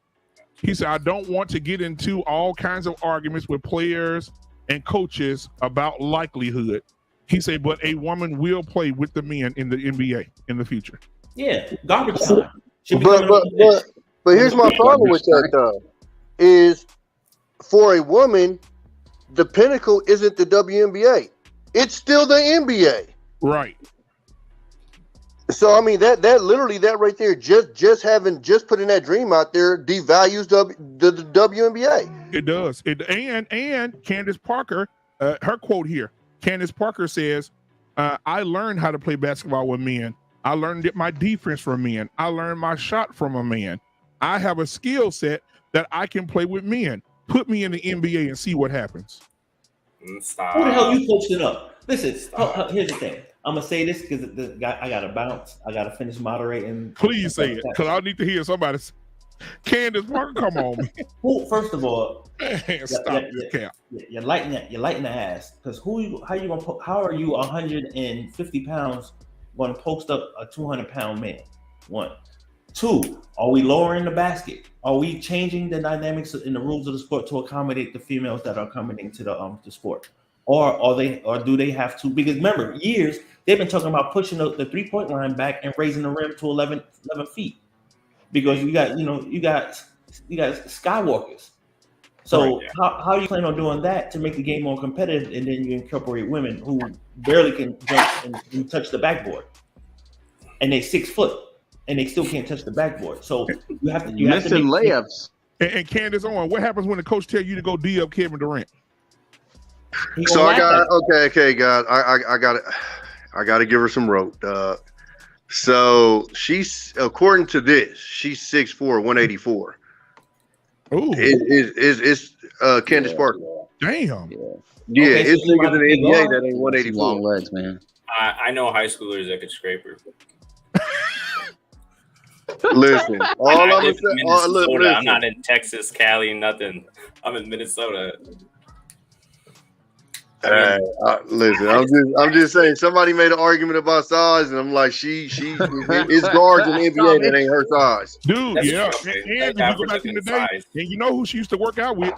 He said, I don't want to get into all kinds of arguments with players and coaches about likelihood. He said, but a woman will play with the men in the NBA in the future. Yeah, garbage time. But here's my problem with that though, is for a woman, the pinnacle isn't the WNBA. It's still the NBA. Right. So I mean that literally that right there, just putting that dream out there devalues the WNBA. It does. And Candace Parker, her quote here. Candace Parker says, I learned how to play basketball with men. I learned my defense from men. I learned my shot from a man. I have a skill set that I can play with men. Put me in the NBA and see what happens. Stop. Who the hell you posting up? Listen, here's the thing. I'm gonna say this because I gotta bounce. I gotta finish moderating. Please say it, because I need to hear somebody. Candace Parker, come on, man. Well, first of all, stop. You're lighting the ass. Because how are you 150 pounds going to post up a 200-pound man? 1, 2. Are we lowering the basket? Are we changing the dynamics in the rules of the sport to accommodate the females that are coming into the sport? Or do they have to? Because remember, years they've been talking about pushing the 3-point line back and raising the rim to 11 feet. Because you got skywalkers. So right, yeah. How you plan on doing that to make the game more competitive, and then you incorporate women who barely can jump and touch the backboard, and they 6 foot and they still can't touch the backboard. So you have to missing layups. And Candace, what happens when the coach tell you to go D up Kevin Durant? So I got okay, guys. I got to give her some rope. So she's, according to this, she's 6'4", 184. Ooh, it's Candace Parker. Damn. Yeah, okay, it's niggas in the NBA that ain't 184. Long legs, man. I know high schoolers that could scrape her. Listen, I'm not in Texas, Cali, nothing. I'm in Minnesota. Listen, I'm just saying. Somebody made an argument about size, and I'm like, it's guards in the NBA that ain't her size, dude. That's yeah, and if you go back in the day, and you know who she used to work out with?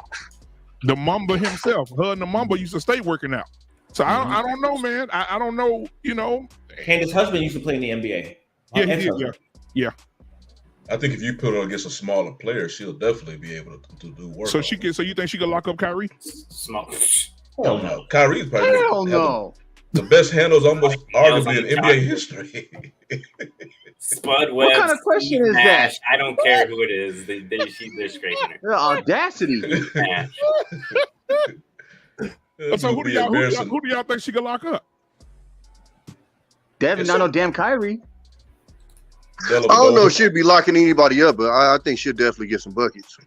The Mamba himself. Her and the Mamba used to stay working out. So I don't know, man. I don't know. You know, Candace's husband used to play in the NBA. Yeah, he did. Yeah. I think if you put her against a smaller player, she'll definitely be able to do work. So she can. So you think she can lock up Kyrie? Small. Hell no. Kyrie's probably the best handles almost arguably in NBA history. Spud Webb. What kind of question is that? I don't care who it is. They're scraping her. The audacity. So who do y'all think she can lock up? Devin, I know damn Kyrie. I don't know if she'd be locking anybody up, but I think she'll definitely get some buckets.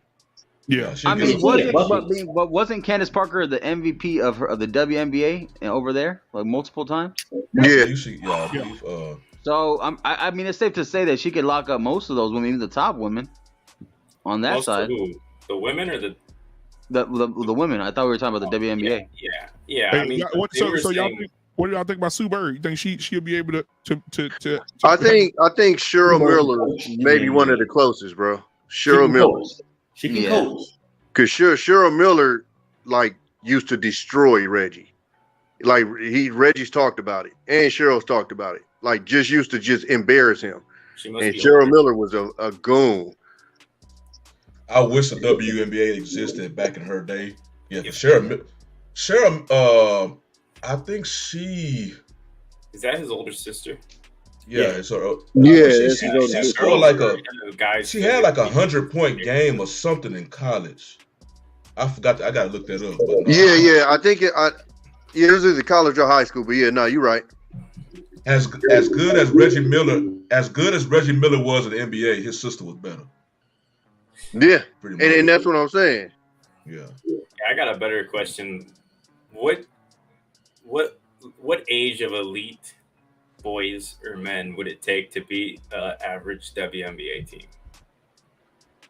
Yeah, I mean, wasn't Candace Parker the MVP of the WNBA over there like multiple times? Yeah. So I mean, it's safe to say that she could lock up most of those women, even the top women, on that side. Who? The women or the women? I thought we were talking about the WNBA. Yeah. I mean, what do y'all think about Sue Bird? You think she'll be able to I think Cheryl Miller may be one of the closest, bro. Cheryl Miller. She can coach. Because Cheryl Miller, like, used to destroy Reggie. Like, Reggie's talked about it. And Cheryl's talked about it. Like, used to embarrass him. And Cheryl Miller was a goon. I wish the WNBA existed back in her day. Yeah, Cheryl, I think she Is that his older sister? Yeah, it's her. Yeah, she scored like she had like 100-point game or something in college. I forgot. I gotta look that up. But no. Yeah. I think it was either college or high school. But yeah, no, you're right. As good as Reggie Miller was in the NBA, his sister was better. Yeah, and that's what I'm saying. Yeah. I got a better question. What age of elite boys or men would it take to beat an average WNBA team?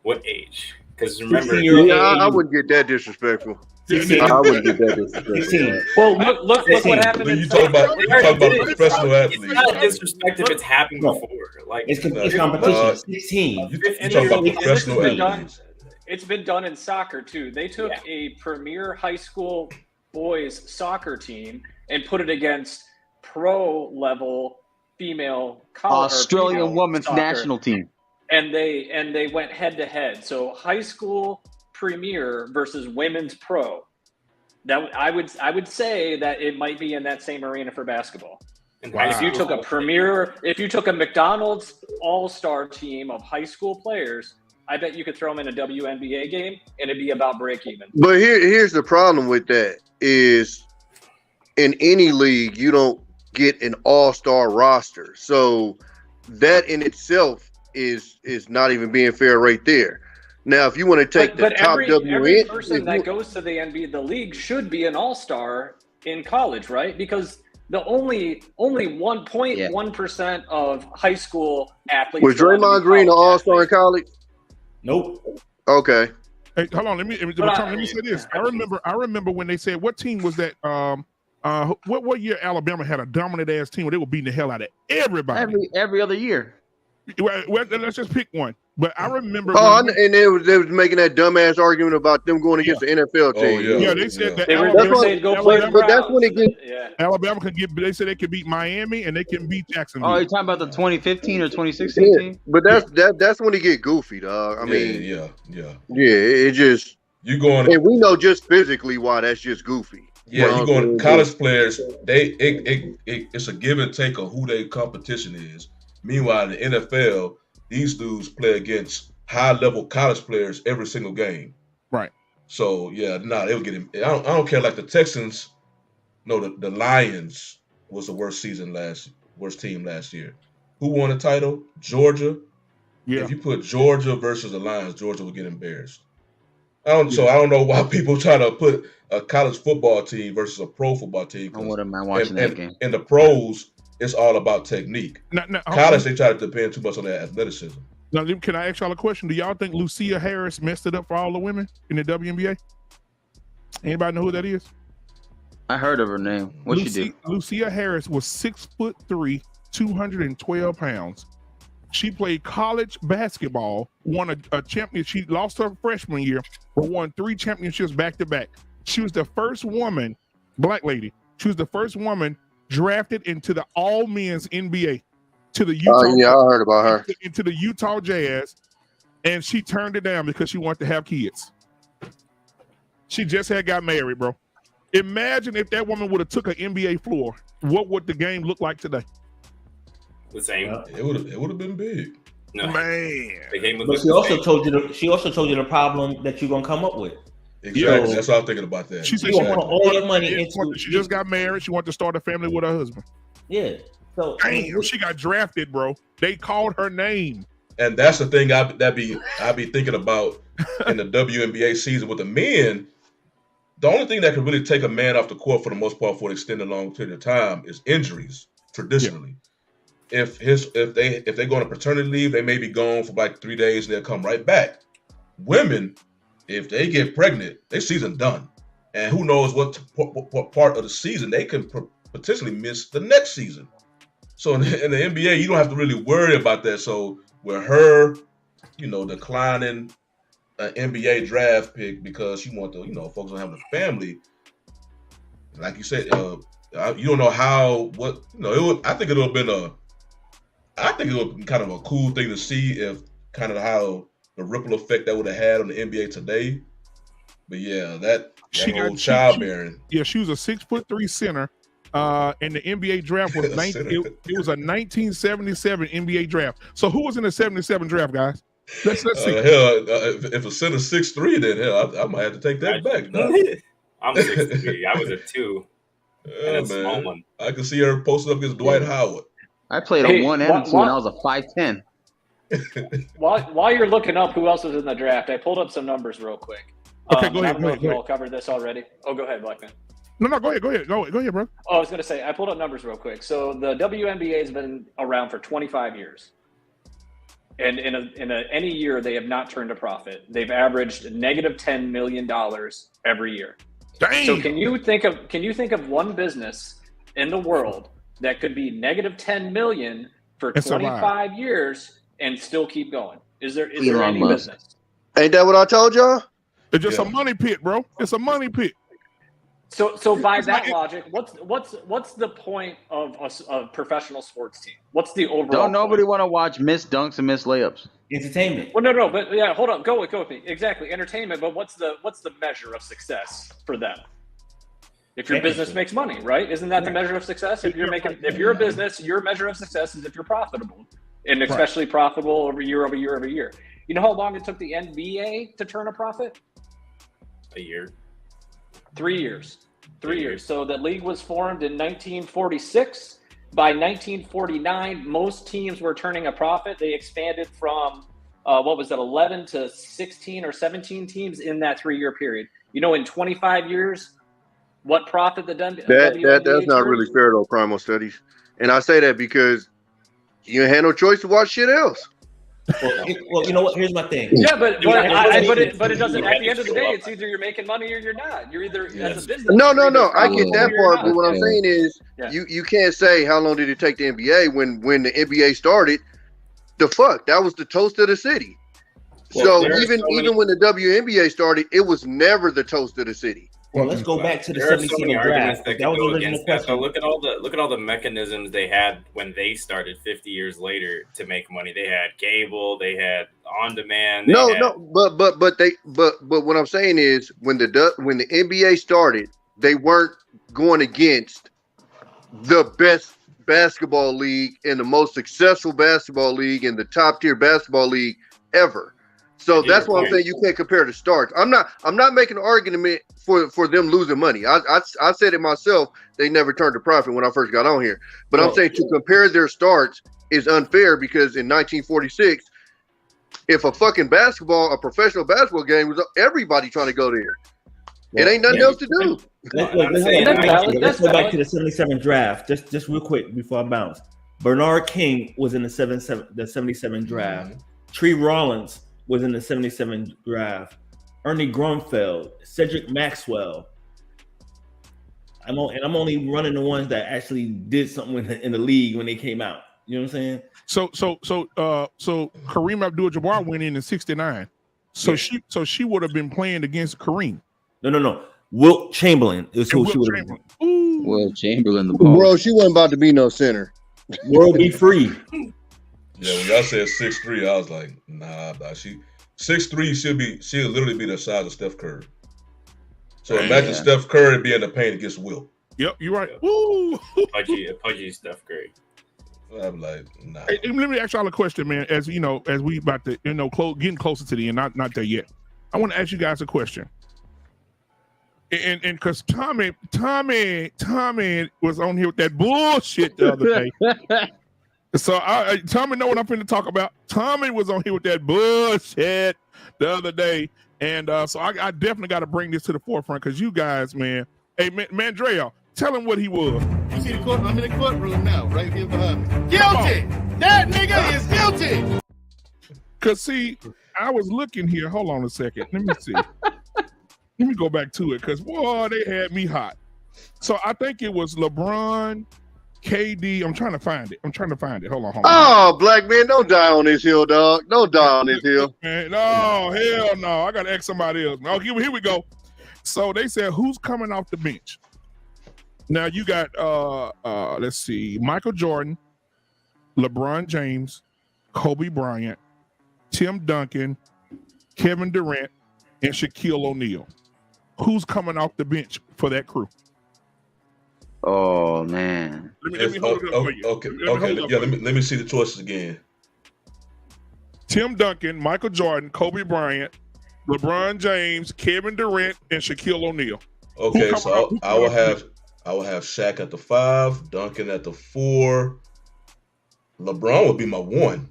What age? Because remember, I wouldn't get that disrespectful. I wouldn't get that disrespectful. Well, look what happened. You talk about professional athletes. It's not disrespect if it's happened before. Like it's competition. 16. You talk about professional athletes. It's been done in soccer too. They took a premier high school boys soccer team and put it against pro level female Australian women's national team, and they went head to head. So high school premier versus women's pro. That I would say that it might be in that same arena for basketball. Wow. If you took a McDonald's all-star team of high school players, I bet you could throw them in a WNBA game and it'd be about break even. But here's the problem with that is in any league, you don't get an all-star roster. So that in itself is not even being fair right there. Now, if you want to take the top every person that goes to the NBA, the league should be an all-star in college, right? Because the only 1.1% of high school athletes was Draymond Green an all-star in college? Nope. Okay. Hey, hold on. Let me say this. I remember when they said, what team was that? What year Alabama had a dominant ass team where they were beating the hell out of everybody every other year. Well, let's just pick one. But I remember. And they was making that dumbass argument about them going against the NFL team. Yeah, they said that. But that's when it gets. Alabama can get. They said they could beat Miami and they can beat Jacksonville. Oh, you're talking about the 2015 or 2016 team? But that's when it get goofy, dog. I mean, yeah. It just you going, and we know just physically why that's just goofy. Yeah, you going college players. It's a give and take of who their competition is. Meanwhile, in the NFL, these dudes play against high-level college players every single game. Right. So they'll get him. I don't care. Like the Texans, the Lions was the worst team last year. Who won the title? Georgia. Yeah. If you put Georgia versus the Lions, Georgia will get embarrassed. So I don't know why people try to put a college football team versus a pro football team. I wouldn't mind watching that game. And the pros, it's all about technique. College, they try to depend too much on their athleticism. Now, can I ask y'all a question? Do y'all think Lucia Harris messed it up for all the women in the WNBA? Anybody know who that is? I heard of her name. What she did? Lucia Harris was 6'3", 212 pounds. She played college basketball, won a championship. She lost her freshman year, but won 3 championships back to back. She was the first woman, black lady. She was the first woman drafted into the all men's NBA to the Utah. I heard about her. Into the Utah Jazz, and she turned it down because she wanted to have kids. She just got married, bro. Imagine if that woman would have took an NBA floor. What would the game look like today? The same. It would have been big. No. Man. But she also told you the problem that you're gonna come up with. Exactly. That's what I'm thinking about that. She said she put all your money into. She just got married. She wanted to start a family with her husband. Yeah. So damn, she got drafted, bro. They called her name. And that's the thing I be thinking about in the WNBA season with the men. The only thing that can really take a man off the court for the most part for an extended long period of time is injuries. Traditionally, if they go on a paternity leave, they may be gone for like 3 days and they'll come right back. Women, if they get pregnant, their season done, and who knows what part of the season they can potentially miss the next season. So in the NBA, you don't have to really worry about that. So with her, declining an NBA draft pick because she want to, focus on having a family. Like you said, you don't know I think it would be kind of a cool thing to see if kind of how the ripple effect that would have had on the NBA today. But yeah, that She whole got childbearing. Yeah, she was a 6'3" center. And the NBA draft was it was a 1977 NBA draft. So who was in the 77 draft, guys? Let's see. Hell, if a center 6'3", then hell, I might have to take that back. I'm 6'3". I was a 2. Yeah, and a man. small one. I can see her posted up against Dwight Howard. I played a 1 and a 2 and I was a 5'10". While you're looking up who else was in the draft, I pulled up some numbers real quick. Okay, go ahead. I don't know if you all covered this already. Oh, go ahead, Black Man. No, go ahead, bro. Oh, I was going to say, I pulled up numbers real quick. So the WNBA has been around for 25 years. And in any year, they have not turned a profit. They've averaged negative $10 million every year. Dang. So can you think of one business in the world that could be negative 10 million for 25 years and still keep going? Is there any business? Ain't that what I told y'all? It's just a money pit, bro. It's a money pit. So by that logic, what's the point of a professional sports team? What's the overall? Don't nobody want to watch miss dunks and miss layups? Entertainment. Well, no, but yeah, hold on, go with me. Exactly, entertainment. But what's the measure of success for them? If your business makes money, right? Isn't that the measure of success? If you're a business, your measure of success is if you're profitable, and especially profitable over year. You know how long it took the NBA to turn a profit? A year. 3 years. 3 years. So the league was formed in 1946. By 1949, most teams were turning a profit. They expanded from 11 to 16 or 17 teams in that 3-year period. You know, in 25 years, what profit the WNBA that's not really fair though, Primal Studies. And I say that because you had no choice to watch shit else. Well, you know what? Here's my thing. Yeah, but it doesn't. At the end of the day, it's either you're making money or you're not. You're either as a business. No. I get that part, but what I'm saying is, you can't say how long did it take the NBA when the NBA started. That was the toast of the city. Well, so even when the WNBA started, it was never the toast of the city. Well, let's go back to the 77 draft. That was the original question. So look at all the mechanisms they had when they started 50 years later to make money. They had cable, they had on demand. But what I'm saying is when the NBA started, they weren't going against the best basketball league and the most successful basketball league and the top tier basketball league ever. So that's why I'm saying you can't compare the starts. I'm not making an argument for them losing money. I said it myself. They never turned a profit when I first got on here. But I'm saying to compare their starts is unfair because in 1946, if a professional basketball game was everybody trying to go there. It ain't nothing else to do. Let's go back to the 77 draft. Just real quick before I bounce. Bernard King was in the 77 draft. Tree Rollins was in the 77 draft. Ernie Grunfeld, Cedric Maxwell. I'm only running the ones that actually did something in the league when they came out. You know what I'm saying? So Kareem Abdul-Jabbar went in 69. So she would have been playing against Kareem. No. Wilt Chamberlain is who she would have been. Wilt Chamberlain, the ball. Bro, she wasn't about to be no center. World be free. Yeah, when y'all said 6'3", I was like, nah. She 6'3", she'll literally be the size of Steph Curry. So imagine Steph Curry being in the paint against Wilt. Yep, you're right. Woo! Pudgy Steph Curry. I'm like, nah. Hey, let me ask y'all a question, man. As you know, as we about to, getting closer to the end, not there yet. I want to ask you guys a question. And because Tommy was on here with that bullshit the other day. So Tommy know what I'm finna talk about. Tommy was on here with that bullshit the other day, and so I definitely got to bring this to the forefront because you guys, man. Hey, Mandrell, tell him what he was. You see the court? I'm in the courtroom now, right here behind me. Guilty. That nigga is guilty. Cause see, I was looking here. Hold on a second. Let me see. Let me go back to it because boy, they had me hot. So I think it was LeBron. KD, I'm trying to find it. Hold on. Oh, Black man, don't die on this hill, dog. Don't die on this hill. Man, no, hell no. I gotta ask somebody else. Oh, here we go. So they said, who's coming off the bench? Now you got let's see, Michael Jordan, LeBron James, Kobe Bryant, Tim Duncan, Kevin Durant, and Shaquille O'Neal. Who's coming off the bench for that crew? Oh man. Let me hold it up for you. Okay. Let me see the choices again. Tim Duncan, Michael Jordan, Kobe Bryant, LeBron James, Kevin Durant, and Shaquille O'Neal. Okay, so I will have Shaq at the 5, Duncan at the 4. LeBron would be my 1.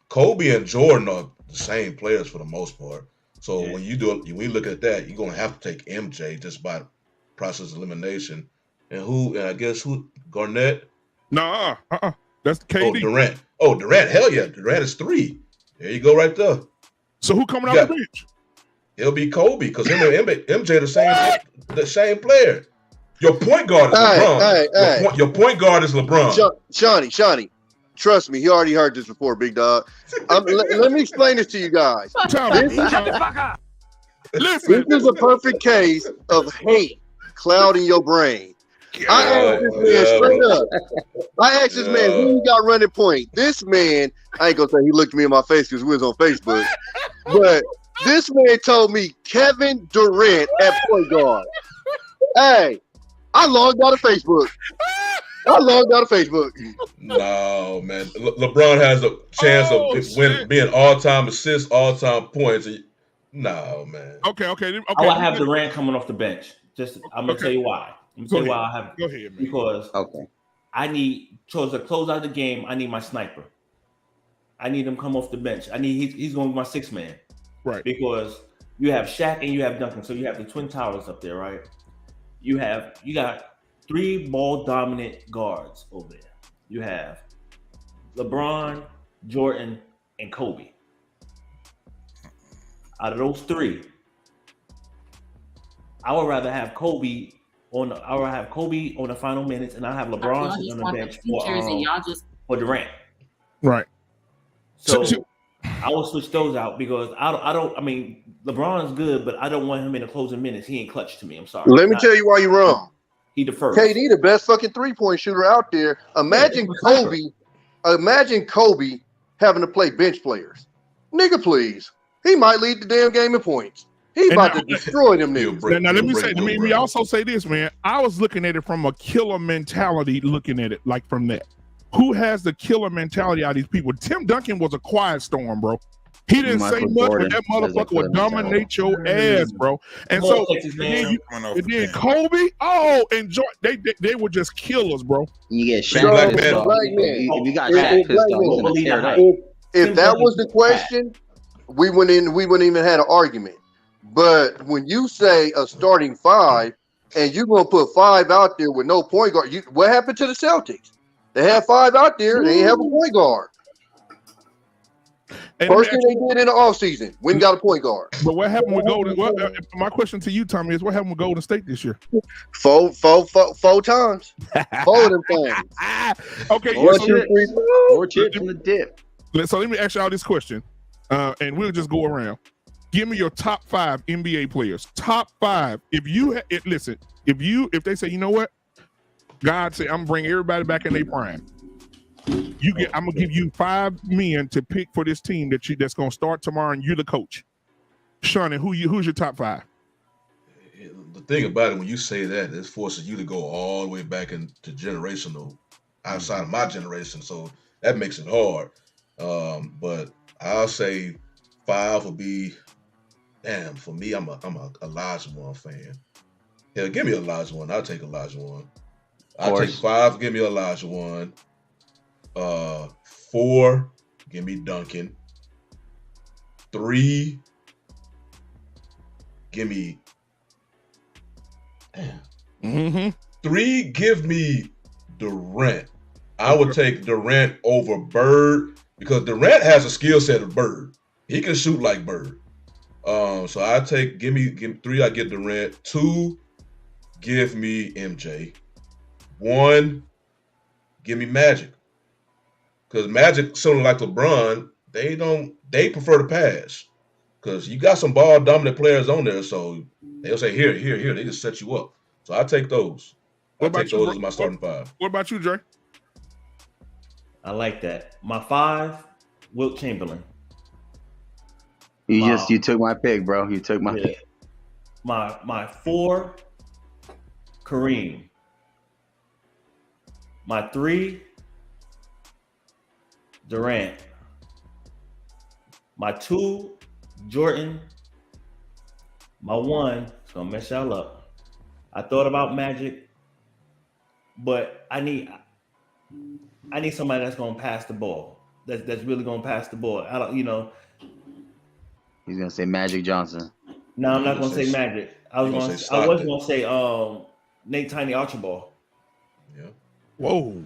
Kobe and Jordan are the same players for the most part. So when you look at that, you're gonna have to take MJ just by process of elimination. And I guess Garnett? Nah, that's KD. Oh, Durant. Hell yeah, Durant is 3. There you go, right there. So who coming off the bench? It'll be Kobe because him and MJ the same player. Your point guard is LeBron. Your point guard is LeBron. Shawnee, trust me, he already heard this before, big dog. Let me explain this to you guys. Shut the fuck up. Listen. This is a perfect case of hate clouding your brain. I asked this man straight up. I asked this man who he got running point. This man, I ain't gonna say he looked me in my face because we was on Facebook, but this man told me Kevin Durant at point guard. Hey, I logged out of Facebook. No, man. LeBron has a chance of being all-time assists, all-time points. No, man. Okay. I will have Durant coming off the bench. I'm gonna tell you why. Go ahead, man. Because I need to close out the game. I need my sniper. I need him come off the bench. He's going to be my 6th man. Right. Because you have Shaq and you have Duncan. So you have the Twin Towers up there, right? You got 3 ball dominant guards over there. You have LeBron, Jordan, and Kobe. Out of those 3, I would rather have Kobe on the final minutes, and I have LeBron on the bench for Durant. Right. So I will switch those out because I mean, LeBron's good, but I don't want him in the closing minutes. He ain't clutch to me. I'm sorry. Let me tell you why you're wrong. He defers. KD, the best fucking 3-point shooter out there. Imagine Kobe having to play bench players. Nigga, please. He might lead the damn game in points. He about to destroy them niggas. Now let me also say this, man. I was looking at it from a killer mentality, looking at it like from that. Who has the killer mentality out of these people? Tim Duncan was a quiet storm, bro. He didn't say much, but that motherfucker would dominate your ass, bro. And so, and then Kobe, and Jordan, they were just killers, bro. You get Shaq. You got Shaq. If that was the question, we wouldn't even had an argument. But when you say a starting 5 and you're gonna put 5 out there with no point guard, what happened to the Celtics? They had 5 out there, they ain't have a point guard. First thing they did in the offseason, went and got a point guard. But what happened with Golden? My question to you, Tommy, is what happened with Golden State this year? 4 times. 4 of them times. Okay, 4 chips from the dip. So let me ask y'all this question, and we'll just go around. Give me your top 5 NBA players. Top 5. If they say, you know what, God said, I'm bringing everybody back in their prime. I'm gonna give you 5 men to pick for this team that's gonna start tomorrow, and you're the coach. Shawnee, who's your top 5? The thing about it, when you say that, it forces you to go all the way back into generational, outside of my generation. So that makes it hard. But I'll say 5 will be. Damn, for me, I'm a Olajuwon fan. Yeah, give me Olajuwon. I'll take Olajuwon. I'll take 5. Give me Olajuwon. 4. Give me Duncan. 3. Give me. Damn. 3. Give me Durant. I would take Durant over Bird because Durant has a skill set of Bird. He can shoot like Bird. So I take give me 3. I get Durant. 2. Give me MJ. 1. Give me Magic. Because Magic, sort of like LeBron, they prefer to pass. Because you got some ball dominant players on there, so they'll say here. They just set you up. So I take those. I take those as my starting 5. What about you, Dre? I like that. My 5, Wilt Chamberlain. You took my pick, bro. You took my pick. My 4, Kareem. My 3, Durant. My 2, Jordan. My 1, it's gonna mess y'all up. I thought about Magic, but I need somebody that's gonna pass the ball. That's really gonna pass the ball. I don't, He's gonna say Magic Johnson. No, I'm not gonna say Magic. I was gonna say Nate Tiny Archibald. Yeah. Whoa.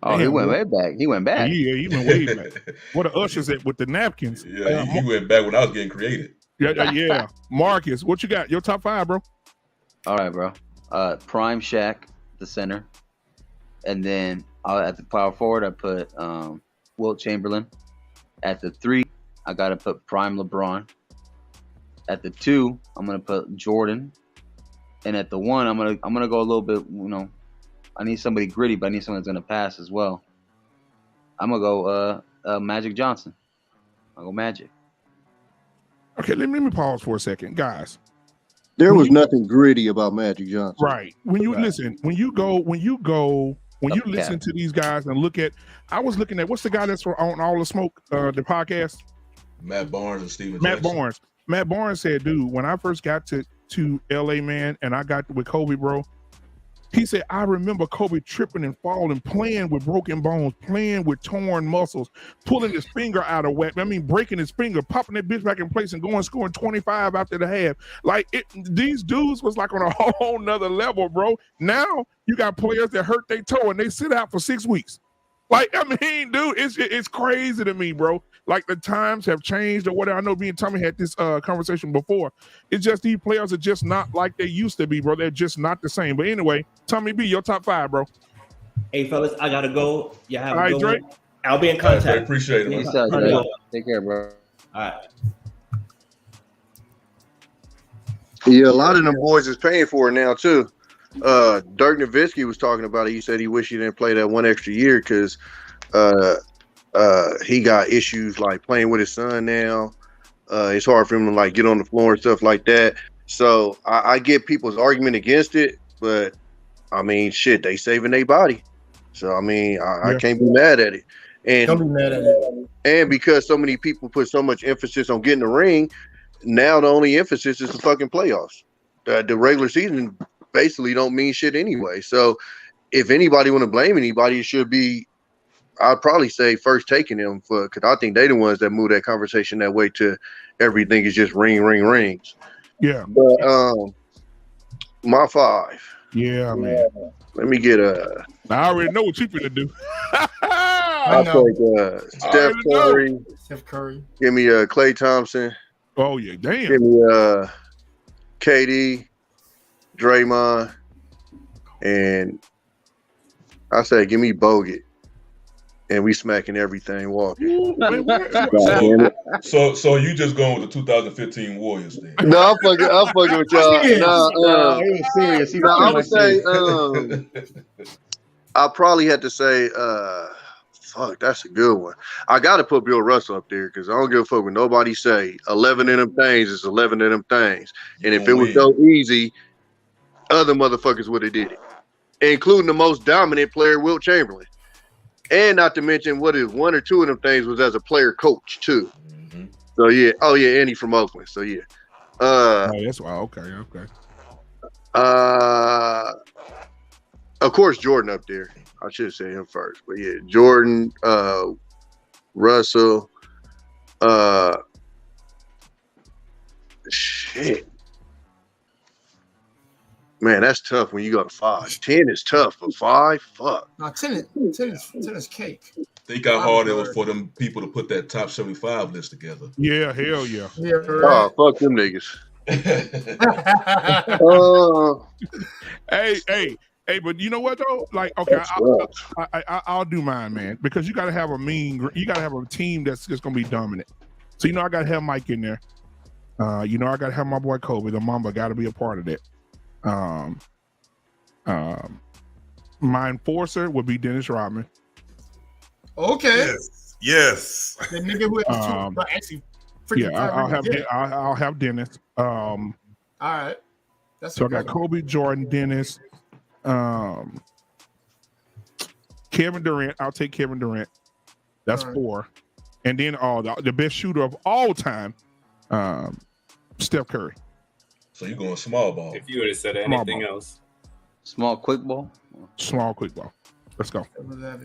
Oh, he went way back. He went back. Yeah, he went way back. What the ushers at with the napkins? Yeah, he went back when I was getting created. Yeah. Marcus, what you got? Your top 5, bro? All right, bro. Prime Shaq, the center, and then at the power forward, I put Wilt Chamberlain. At the 3, I gotta put Prime LeBron. At the 2, I'm gonna put Jordan, and at the 1, I'm gonna go a little bit. I need somebody gritty, but I need someone that's gonna pass as well. I'm gonna go Magic Johnson. I'll go Magic. Okay, let me pause for a second, guys. There was nothing gritty about Magic Johnson. Right. When you listen, when you listen to these guys and look at, I was looking at, what's the guy that's on All the Smoke, the podcast? Matt Barnes and Steven Jackson. Matt Barnes said, dude, when I first got to LA, man, and I got with Kobe, bro, he said, I remember Kobe tripping and falling, playing with broken bones, playing with torn muscles, pulling his finger out of whack. I mean, breaking his finger, popping that bitch back in place and scoring 25 after the half. Like, these dudes was like on a whole nother level, bro. Now you got players that hurt their toe and they sit out for 6 weeks. Like, I mean, dude, it's crazy to me, bro. Like, the times have changed or whatever. I know me and Tommy had this conversation before. It's just these players are just not like they used to be, bro. They're just not the same. But anyway, Tommy B, your top 5, bro. Hey, fellas, I gotta go. You have a good Drake. I'll be in contact. I appreciate it. Take care, bro. All right. Yeah, a lot of them boys is paying for it now too. Dirk Nowitzki was talking about it. He said he wished he didn't play that one extra year because he got issues like playing with his son now. It's hard for him to like get on the floor and stuff like that. So I get people's argument against it, but I mean, shit, they saving their body. So I mean, I can't be mad at it. And Don't be mad at it. And because so many people put so much emphasis on getting the ring, now the only emphasis is the fucking playoffs. The regular season basically don't mean shit anyway. So if anybody want to blame anybody, it should be, I'd probably say first taking them because I think they the ones that move that conversation that way to everything is just rings. Yeah. But my 5. Yeah, man. Let me get I already know what you're gonna do. I'll take Steph Curry. Give me Klay Thompson. Oh yeah, damn. Give me KD, Draymond, and I say give me Bogut. And we smacking everything walking. So you just going with the 2015 Warriors then? No, I'm fucking with y'all. He was serious. I would say I probably had to say fuck, that's a good one. I gotta put Bill Russell up there because I don't give a fuck what nobody say. 11 of them things is 11 of them things. And if it was so easy, other motherfuckers would have did it. Including the most dominant player, Wilt Chamberlain. And not to mention what is 1 or 2 of them things was as a player coach too. Mm-hmm. So yeah, and he from Oakland. So yeah. That's why. Okay. Of course, Jordan up there. I should say him first, but yeah, Jordan, Russell, shit. Man, that's tough when you go to 5. 10 is tough, but 5, fuck. No, 10 is cake. Think how hard it was for them people to put that top 75 list together. Yeah, hell yeah. Oh, fuck them niggas. Hey, but you know what though? Like, okay, I'll do mine, man, because you gotta have you gotta have a team that's just gonna be dominant. So I gotta have Mike in there. I gotta have my boy Kobe, the Mamba, gotta be a part of that. My enforcer would be Dennis Rodman. Okay. Yes. The nigga who actually freaking Yeah, Kyrie. I'll have Dennis. All right. That's So I got Kobe, Jordan, Dennis, Kevin Durant. I'll take Kevin Durant. That's 4. And then the best shooter of all time, Steph Curry. So you're going small ball. If you would have said anything else. Small quick ball. Small quick ball. Let's go. Yeah.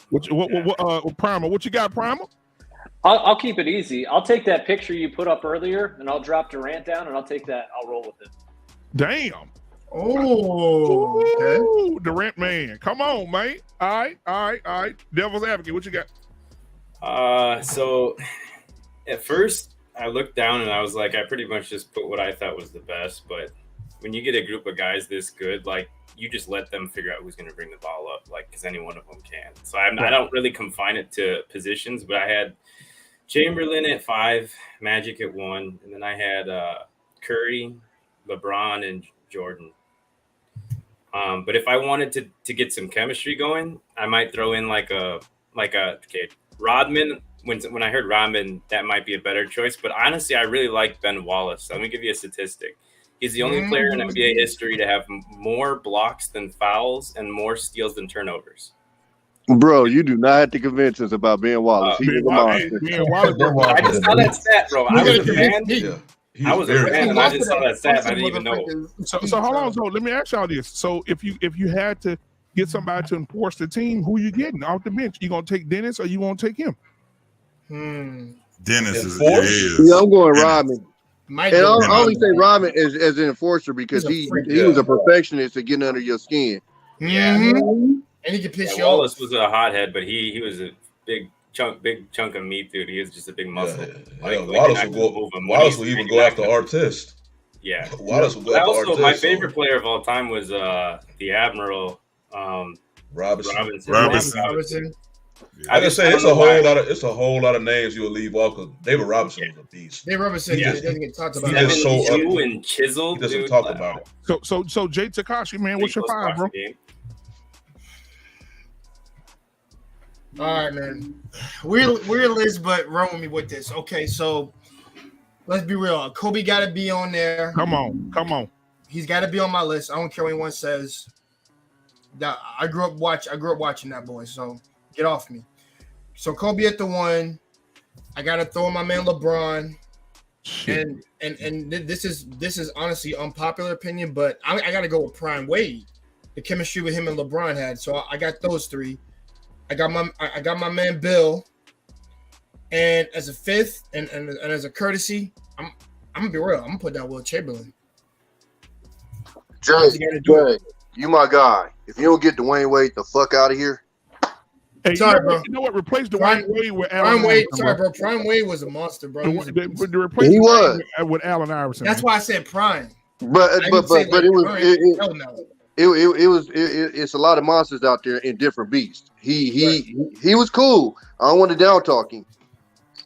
What Primer? What you got, Primer? I'll keep it easy. I'll take that picture you put up earlier, and I'll drop Durant down, and I'll take that. I'll roll with it. Damn. Oh, okay. Durant, man. Come on, man. All right. Devil's advocate. What you got? So at first I looked down and I was like, I pretty much just put what I thought was the best. But when you get a group of guys this good, like you just let them figure out who's going to bring the ball up, like because any one of them can. So I don't really confine it to positions, but I had Chamberlain at 5, Magic at 1, and then I had Curry, LeBron, and Jordan. But if I wanted to get some chemistry going, I might throw in Rodman. When I heard Rodman, that might be a better choice. But honestly, I really like Ben Wallace. So let me give you a statistic. He's the only player in NBA history to have more blocks than fouls and more steals than turnovers. Bro, you do not have to convince us about Ben Wallace. He's a monster. I just saw that stat, bro. I was a fan. I was a fan, and I just saw that stat. I didn't even know. So hold on. So let me ask y'all this. So if you had to get somebody to enforce the team, who you getting off the bench? You gonna take Dennis or you gonna take him? Dennis is. Yeah, I'm going Rodman. And I only say Rodman as an enforcer because he was a perfectionist at getting under your skin. Yeah, and he can piss you off. Wallace was a hothead, but he was a big chunk of meat, dude. He was just a big muscle. Wallace will even go after Artist. Yeah, Wallace will go after Artist. My favorite player of all time was the Admiral Robinson. I just say it's a whole lot of names you will leave off because David Robinson was a beast. David Robinson doesn't get talked about. He's so ugly and chiseled. He doesn't talk about it. So Jay Takashi, man, what's your 5, bro? All right, man. Weird list, but run with me with this. Okay, so let's be real. Kobe got to be on there. Come on. He's got to be on my list. I don't care what anyone says. I grew up watching that boy. So get off me. So Kobe at the 1. I got to throw in my man LeBron. And this is honestly unpopular opinion, but I got to go with Prime Wade. The chemistry with him and LeBron had. So I got those 3. I got my man Bill, and as a 5th and as a courtesy, I'm gonna be real. I'm gonna put down Will Chamberlain. Jay, you my guy. If you don't get Dwayne Wade the fuck out of here, hey, sorry, bro. You know what? Replace Dwayne Wade with Prime Allen Wade. Iverson, Sorry, bro. Prime Wade was a monster, bro. He was with Allen Iverson. That's why I said Prime. But it's a lot of monsters out there in different beasts. He was cool. I don't want to down talk him.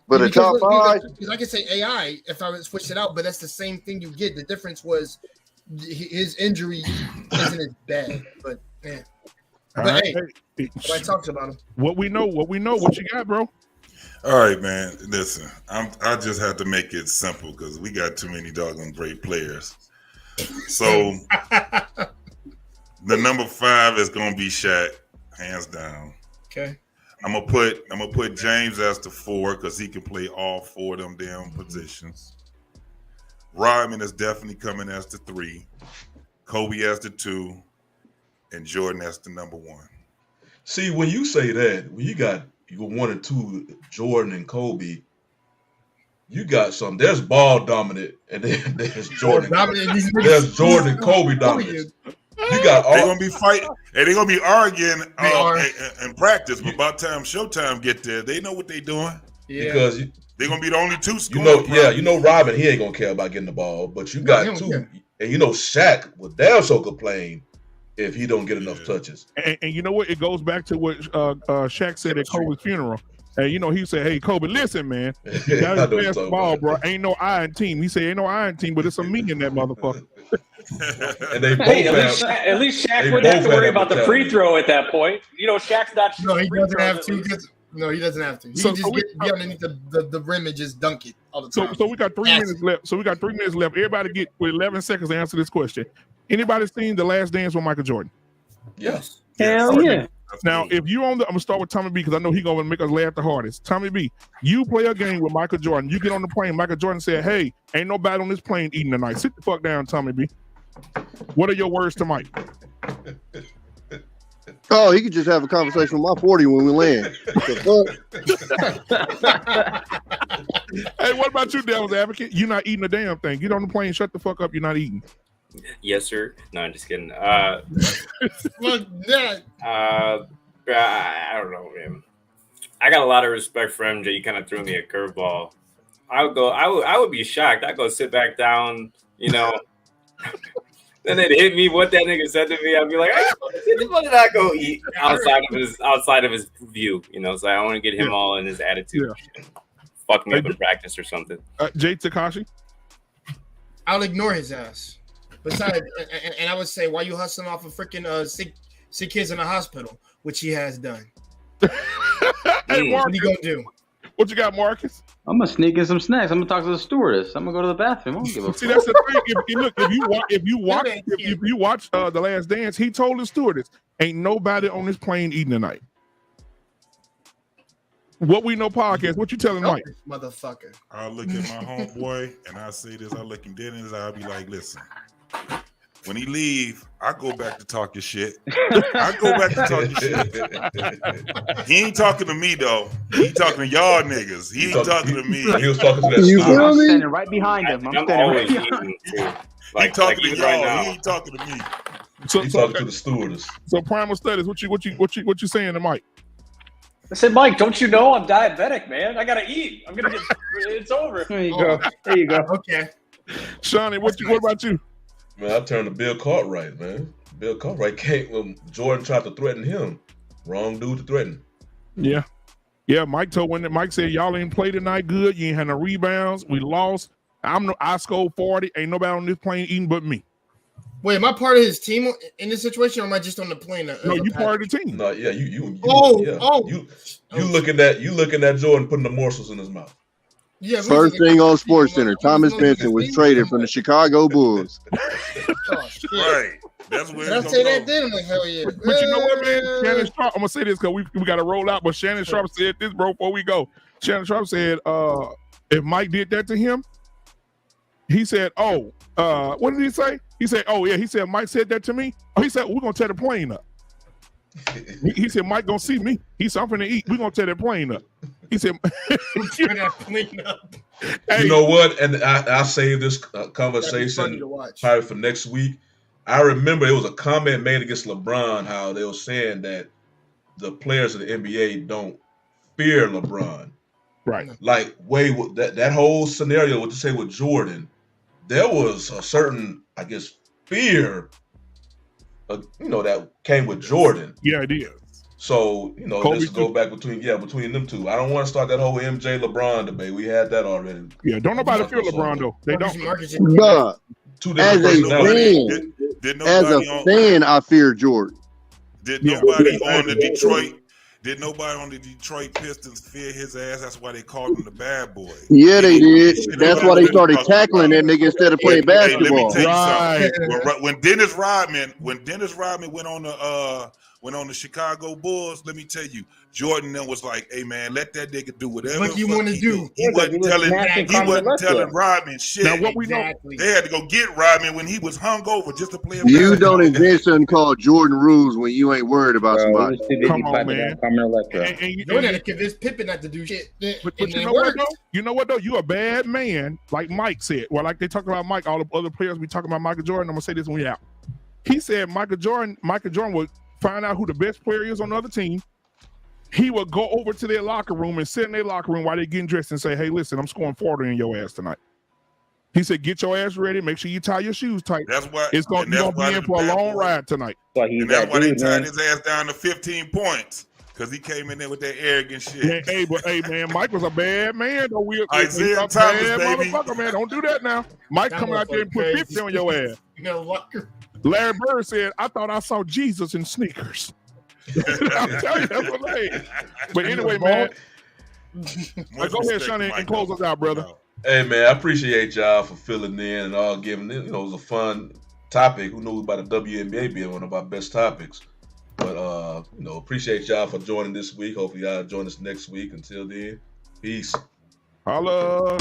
But the top 5, because I could say AI if I would switch it out, but that's the same thing you get. The difference was his injury isn't as bad, but man. But hey, nobody talks about him. What we know. What you got, bro? All right, man. Listen, I just have to make it simple because we got too many doggone great players. So the number 5 is gonna be Shaq, hands down. Okay. I'm gonna put James as the 4 because he can play all 4 of them damn positions. Rodman is definitely coming as the 3, Kobe as the 2, and Jordan as the number 1. See, when you say that, when you got 1 and 2, Jordan and Kobe, you got some. There's ball dominant, and then there's Jordan. There's Jordan and Kobe dominant. You got all. They're gonna be fighting, and they're gonna be arguing in practice. But by the time Showtime get there, they know what they're doing. Yeah. Because they're gonna be the only 2 scoring. You know, Robin, he ain't gonna care about getting the ball, but you got 2, and you know, Shaq would damn so complain if he don't get enough touches. And you know what? It goes back to what Shaq said at Kobe's funeral. And you know, he said, "Hey, Kobe, listen, man, you got to pass the ball, bro. Ain't no iron team." He said, "Ain't no iron team, but it's a me in that motherfucker." And they both at least Shaq wouldn't have to worry about the free throw at that point. You know, Shaq's not. No, he doesn't have 2. No, he doesn't have to. He So- can just so we- be underneath the rim and just dunk it all the So, time. so we got 3 minutes left. So we got 3 minutes left. Everybody get with 11 seconds to answer this question. Anybody seen The Last Dance with Michael Jordan? Yes. Hell yeah. Now, if you on the, I'm gonna start with Tommy B because I know he gonna make us laugh the hardest. Tommy B, you play a game with Michael Jordan. You get on the plane. Michael Jordan said, "Hey, ain't nobody on this plane eating tonight. Sit the fuck down, Tommy B." What are your words to Mike? Oh, he could just have a conversation with my 40 when we land. Hey, what about you, Devil's Advocate? You're not eating a damn thing. Get on the plane. Shut the fuck up. You're not eating. Yes, sir. No, I'm just kidding. Fuck that. I don't know, man. I got a lot of respect for MJ. You kind of threw me a curveball. I would be shocked. I'd go sit back down, you know. Then they'd hit me. What that nigga said to me, I'd be like, what did I go eat outside of his view? You know, so I want to get him all in his attitude. Yeah. Fuck me up in practice or something. Jay Takashi? I'll ignore his ass. Besides, and I would say, why you hustling off of freaking sick kids in the hospital, which he has done. Hey, What Marcus, you gonna do? what you got, Marcus? I'm gonna sneak in some snacks. I'm gonna talk to the stewardess. I'm gonna go to the bathroom. I don't give a See, fuck. that's the thing. If you watch The Last Dance, he told the stewardess, "Ain't nobody on this plane eating tonight." What We Know podcast. What you telling Mike? Motherfucker. I look at my homeboy and I say this. I look him dead in his eye. I'll be like, listen. When he leave, I go back to talking shit. I go back to talking shit. He ain't talking to me though. He talking to y'all niggas. He ain't talking to me. He was talking to that You steward. feel I'm me? standing right behind him. I'm I'm standing always right behind him. eating too. He talking to even y'all. now. He ain't talking to me. So, He so, talking to the stewardess. so Primal Studies. What you saying to Mike? I said, Mike, don't you know I'm diabetic, man? I gotta eat. I'm gonna get. It's over. There you go. There you go. Okay. Shawnee, what about you? Man, I turned to Bill Cartwright, man. Bill Cartwright came when Jordan tried to threaten him. Wrong dude to threaten. Yeah. Mike said y'all ain't played tonight good. You ain't had no rebounds. We lost. I scored 40. Ain't nobody on this plane eating but me. Wait, am I part of his team in this situation, or am I just on the plane? No, you part of the team. No, yeah, you looking at Jordan putting the morsels in his mouth. Yeah. First thing on SportsCenter, Thomas Benson was traded from the Chicago Bulls. Oh, shit. Right. That's where Did I it's say gonna that go. then? I'm like, hell yeah. But you know what, man? Shannon Sharp, I'm gonna say this because we got to roll out. But Shannon Sharp said this, bro, before we go. Shannon Sharp said, if Mike did that to him, he said, what did he say? He said, he said, Mike said that to me. Oh, he said, we're gonna tear the plane up. He said, Mike gonna see me. He said, I'm finna eat. We're gonna tear that plane up. He said, Tear that plane up. hey, You know what? And I saved this That'd be funny conversation to watch. probably for next week. I remember it was a comment made against LeBron, how they were saying that the players of the NBA don't fear LeBron. right. Like that whole scenario, what to say with Jordan, there was a certain, I guess, fear, that came with Jordan. Yeah, I did. So, Kobe just go back between them two. I don't want to start that whole MJ LeBron debate. We had that already. Yeah, don't nobody fear LeBron though. They don't. Bruh, Two as different a personalities. Did as nobody a fan, I fear Jordan. Did Yeah. nobody on the Detroit? Did nobody on the Detroit Pistons fear his ass? That's why they called him the bad boy. Yeah, they did. That's why they started tackling that nigga instead of playing Hey, let me basketball. tell you Right. something. When Dennis Rodman went on the Chicago Bulls, let me tell you, Jordan then was like, "Hey man, let that nigga do whatever What you want to do." He wasn't telling Carmelo. Rodman shit. Now what we know, Exactly. They had to go get Rodman when he was hungover just to play him. You don't invent something called Jordan rules when you ain't worried about somebody. Come on, man. Jordan had to convince Pippen not to do shit. But And you it know what worked. though? You know what though? You a bad man, like Mike said. Well, like they talk about Mike, all the other players be talking about Michael Jordan. I'm gonna say this when we out. He said Michael Jordan would find out who the best player is on the other team. He would go over to their locker room and sit in their locker room while they're getting dressed and say, "Hey, listen, I'm scoring 40 in your ass tonight." He said, "Get your ass ready. Make sure you tie your shoes tight. That's why You're gonna be in for a long ride tonight." And that's why they tied his ass down to 15 points. Because he came in there with that arrogant shit. Yeah, hey, man, Mike was a bad man. Though Isaiah a Thomas, bad baby. motherfucker, man. Don't do that now. Mike That coming out there and put motherfucker 50 on your ass. You know, locker. Larry Bird said, "I thought I saw Jesus in sneakers." I'm telling you, that's what I'm saying. But anyway, man, go ahead, Sonny, and close us out, brother. Hey, man, I appreciate y'all for filling in and all giving it. You know, it was a fun topic. Who knows about the WNBA being one of our best topics? But, you know, appreciate y'all for joining this week. Hopefully y'all join us next week. Until then, peace. Holla.